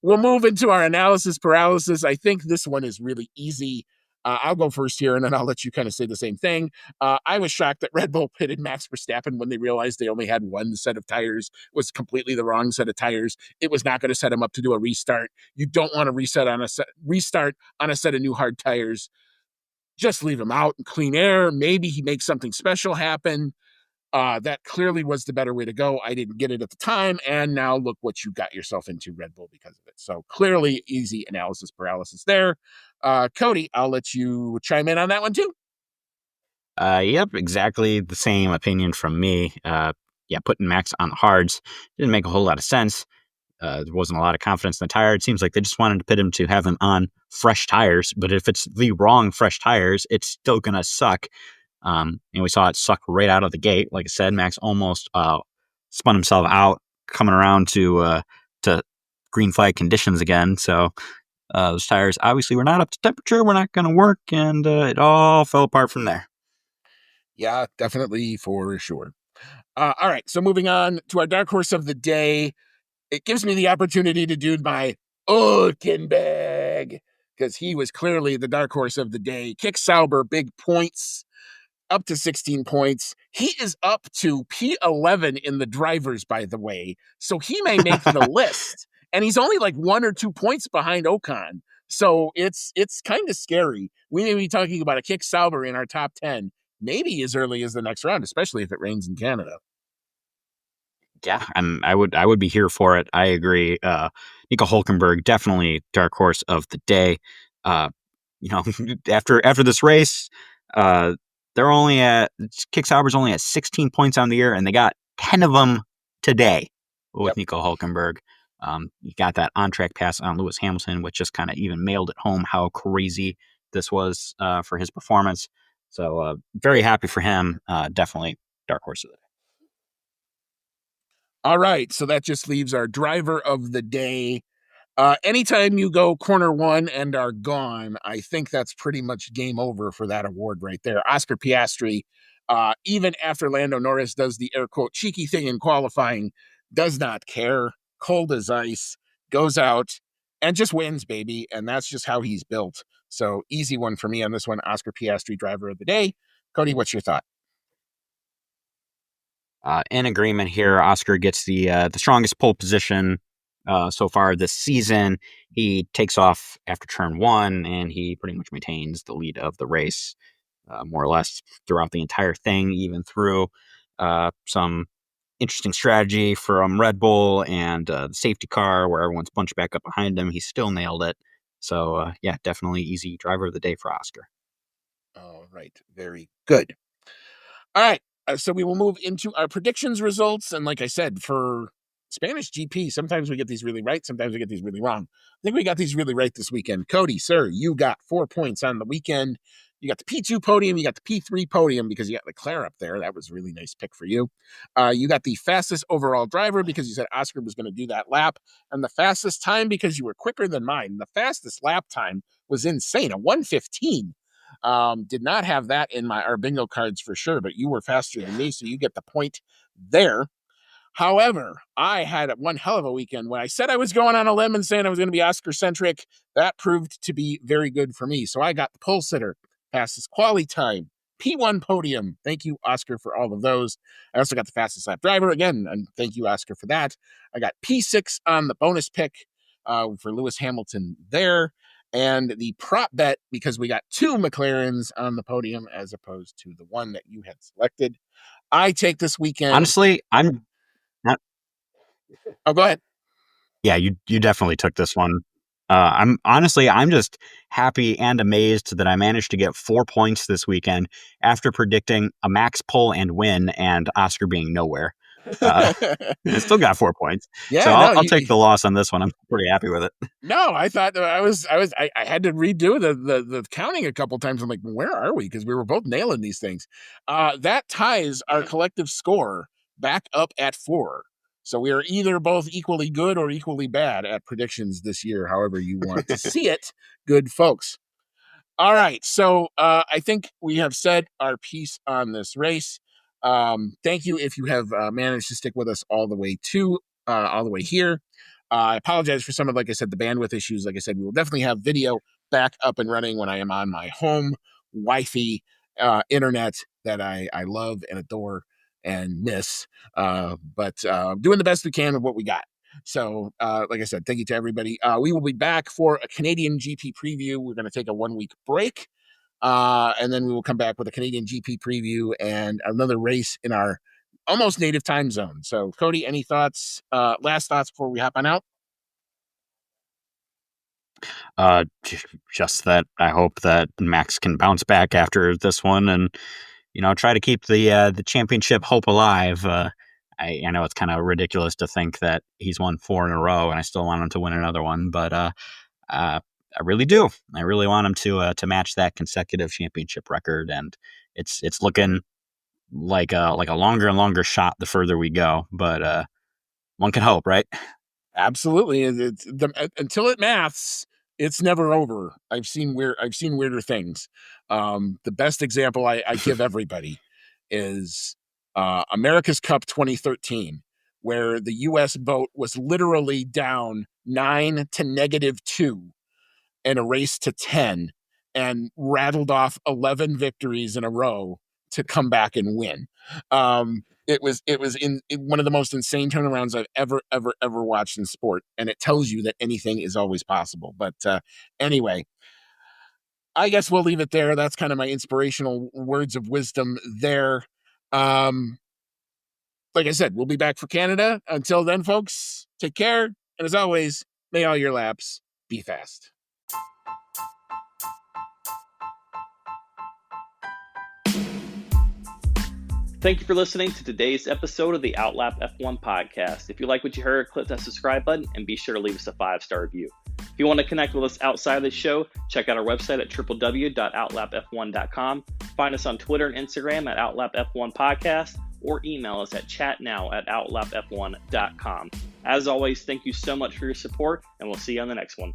we'll move into our analysis paralysis. I think this one is really easy. I'll go first here, and then I'll let you kind of say the same thing. I was shocked that Red Bull pitted Max Verstappen when they realized they only had one set of tires, was completely the wrong set of tires. It was not going to set him up to do a restart. You don't want to restart on a set of new hard tires. Just leave him out in clean air. Maybe he makes something special happen. That clearly was the better way to go. I didn't get it at the time, and now look what you got yourself into, Red Bull, because of it. So clearly, easy analysis paralysis there. Cody, I'll let you chime in on that one too. Yep, exactly the same opinion from me. Yeah, putting Max on the hards didn't make a whole lot of sense. There wasn't a lot of confidence in the tire. It seems like they just wanted to pit him to have him on fresh tires, but if it's the wrong fresh tires, it's still gonna suck. And we saw it suck right out of the gate. Like I said, Max almost spun himself out coming around to green flag conditions again. So those tires obviously were not up to temperature. We're not going to work, and it all fell apart from there. Yeah, definitely for sure. All right, so moving on to our dark horse of the day. It gives me the opportunity to do my Hulkenberg because he was clearly the dark horse of the day. Kick Sauber, big points, up to 16 points. He is up to P11 in the drivers, by the way. So he may make the list. And he's only like 1 or 2 points behind Ocon. So it's kind of scary. We may be talking about a Kick Sauber in our top 10, maybe as early as the next round, especially if it rains in Canada. Yeah, and I would be here for it. I agree. Nico Hulkenberg, definitely dark horse of the day. Uh, you know, after this race, uh, they're only at Kick Sauber's only at 16 points on the year, and they got 10 of them today with Yep. Nico Hulkenberg. You got that on track pass on Lewis Hamilton, which just kind of even mailed it home how crazy this was for his performance. So very happy for him. Definitely dark horse of the day. All right. So that just leaves our driver of the day. Anytime you go corner one and are gone, I think that's pretty much game over for that award right there. Oscar Piastri, even after Lando Norris does the air quote cheeky thing in qualifying, does not care, cold as ice, goes out and just wins, baby. And that's just how he's built. So easy one for me on this one. Oscar Piastri, driver of the day. Cody, what's your thought? In agreement here, Oscar gets the strongest pole position so far this season. He takes off after turn one, and he pretty much maintains the lead of the race, more or less throughout the entire thing, even through some interesting strategy from Red Bull and the safety car, where everyone's bunched back up behind him. He still nailed it. So yeah, definitely easy driver of the day for Oscar. All right. Very good. All right. So we will move into our predictions results. And like I said, for Spanish GP, sometimes we get these really right, sometimes we get these really wrong. I think we got these really right this weekend. Cody, sir, you got 4 points on the weekend. You got the P2 podium, you got the P3 podium because you got Leclerc up there. That was a really nice pick for you. You got the fastest overall driver because you said Oscar was going to do that lap, and the fastest time because you were quicker than mine. The fastest lap time was insane, a 1:15. Did not have that in our bingo cards for sure, but you were faster than me, so you get the point there. However, I had one hell of a weekend. When I said I was going on a limb and saying I was going to be Oscar centric, that proved to be very good for me. So I got the pole sitter, fastest quality time, P1 podium. Thank you, Oscar, for all of those. I also got the fastest lap driver again, and thank you, Oscar, for that. I got P6 on the bonus pick for Lewis Hamilton there, and the prop bet because we got 2 McLarens on the podium as opposed to the one that you had selected. I take this weekend. Honestly, I'm not. Oh, go ahead. Yeah, you definitely took this one. I'm just happy and amazed that I managed to get 4 points this weekend after predicting a max pull and win and Oscar being nowhere. I still got 4 points, so Yeah, no, I'll take the loss on this one. I'm pretty happy with it. no, I thought that I had to redo the counting a couple times. I'm like, where are we? Because we were both nailing these things. That ties our collective score back up at 4. So we are either both equally good or equally bad at predictions this year, however you want to see it, good folks. All right. So I think we have said our piece on this race. Thank you if you have managed to stick with us all the way here. I apologize for some of, like I said, the bandwidth issues. Like I said, we will definitely have video back up and running when I am on my home Wi-Fi internet that I love and adore and miss. But doing the best we can with what we got. So, like I said, thank you to everybody. We will be back for a Canadian GP preview. We're going to take a 1-week break, and then we will come back with a Canadian GP preview and another race in our almost native time zone. So, Cody, any thoughts? Last thoughts before we hop on out? Just that I hope that Max can bounce back after this one and try to keep the championship hope alive. I know it's kind of ridiculous to think that he's won 4 in a row, and I still want him to win another one. But I really do. I really want him to match that consecutive championship record, and it's looking like a longer and longer shot the further we go. But one can hope, right? Absolutely. Until it maths, it's never over. I've seen weirder things. The best example I give everybody is America's Cup 2013, where the U.S. boat was literally down 9 to -2 in a race to 10 and rattled off 11 victories in a row to come back and win. It was one of the most insane turnarounds I've ever watched in sport, and it tells you that anything is always possible. But anyway, I guess we'll leave it there. That's kind of my inspirational words of wisdom there. Like I said, we'll be back for Canada. Until then, folks, take care. And as always, may all your laps be fast. Thank you for listening to today's episode of the Outlap F1 podcast. If you like what you heard, click that subscribe button and be sure to leave us a 5-star review. If you want to connect with us outside of the show, check out our website at www.outlapf1.com. Find us on Twitter and Instagram at outlapf1podcast or email us at chatnow@outlapf1.com. As always, thank you so much for your support, and we'll see you on the next one.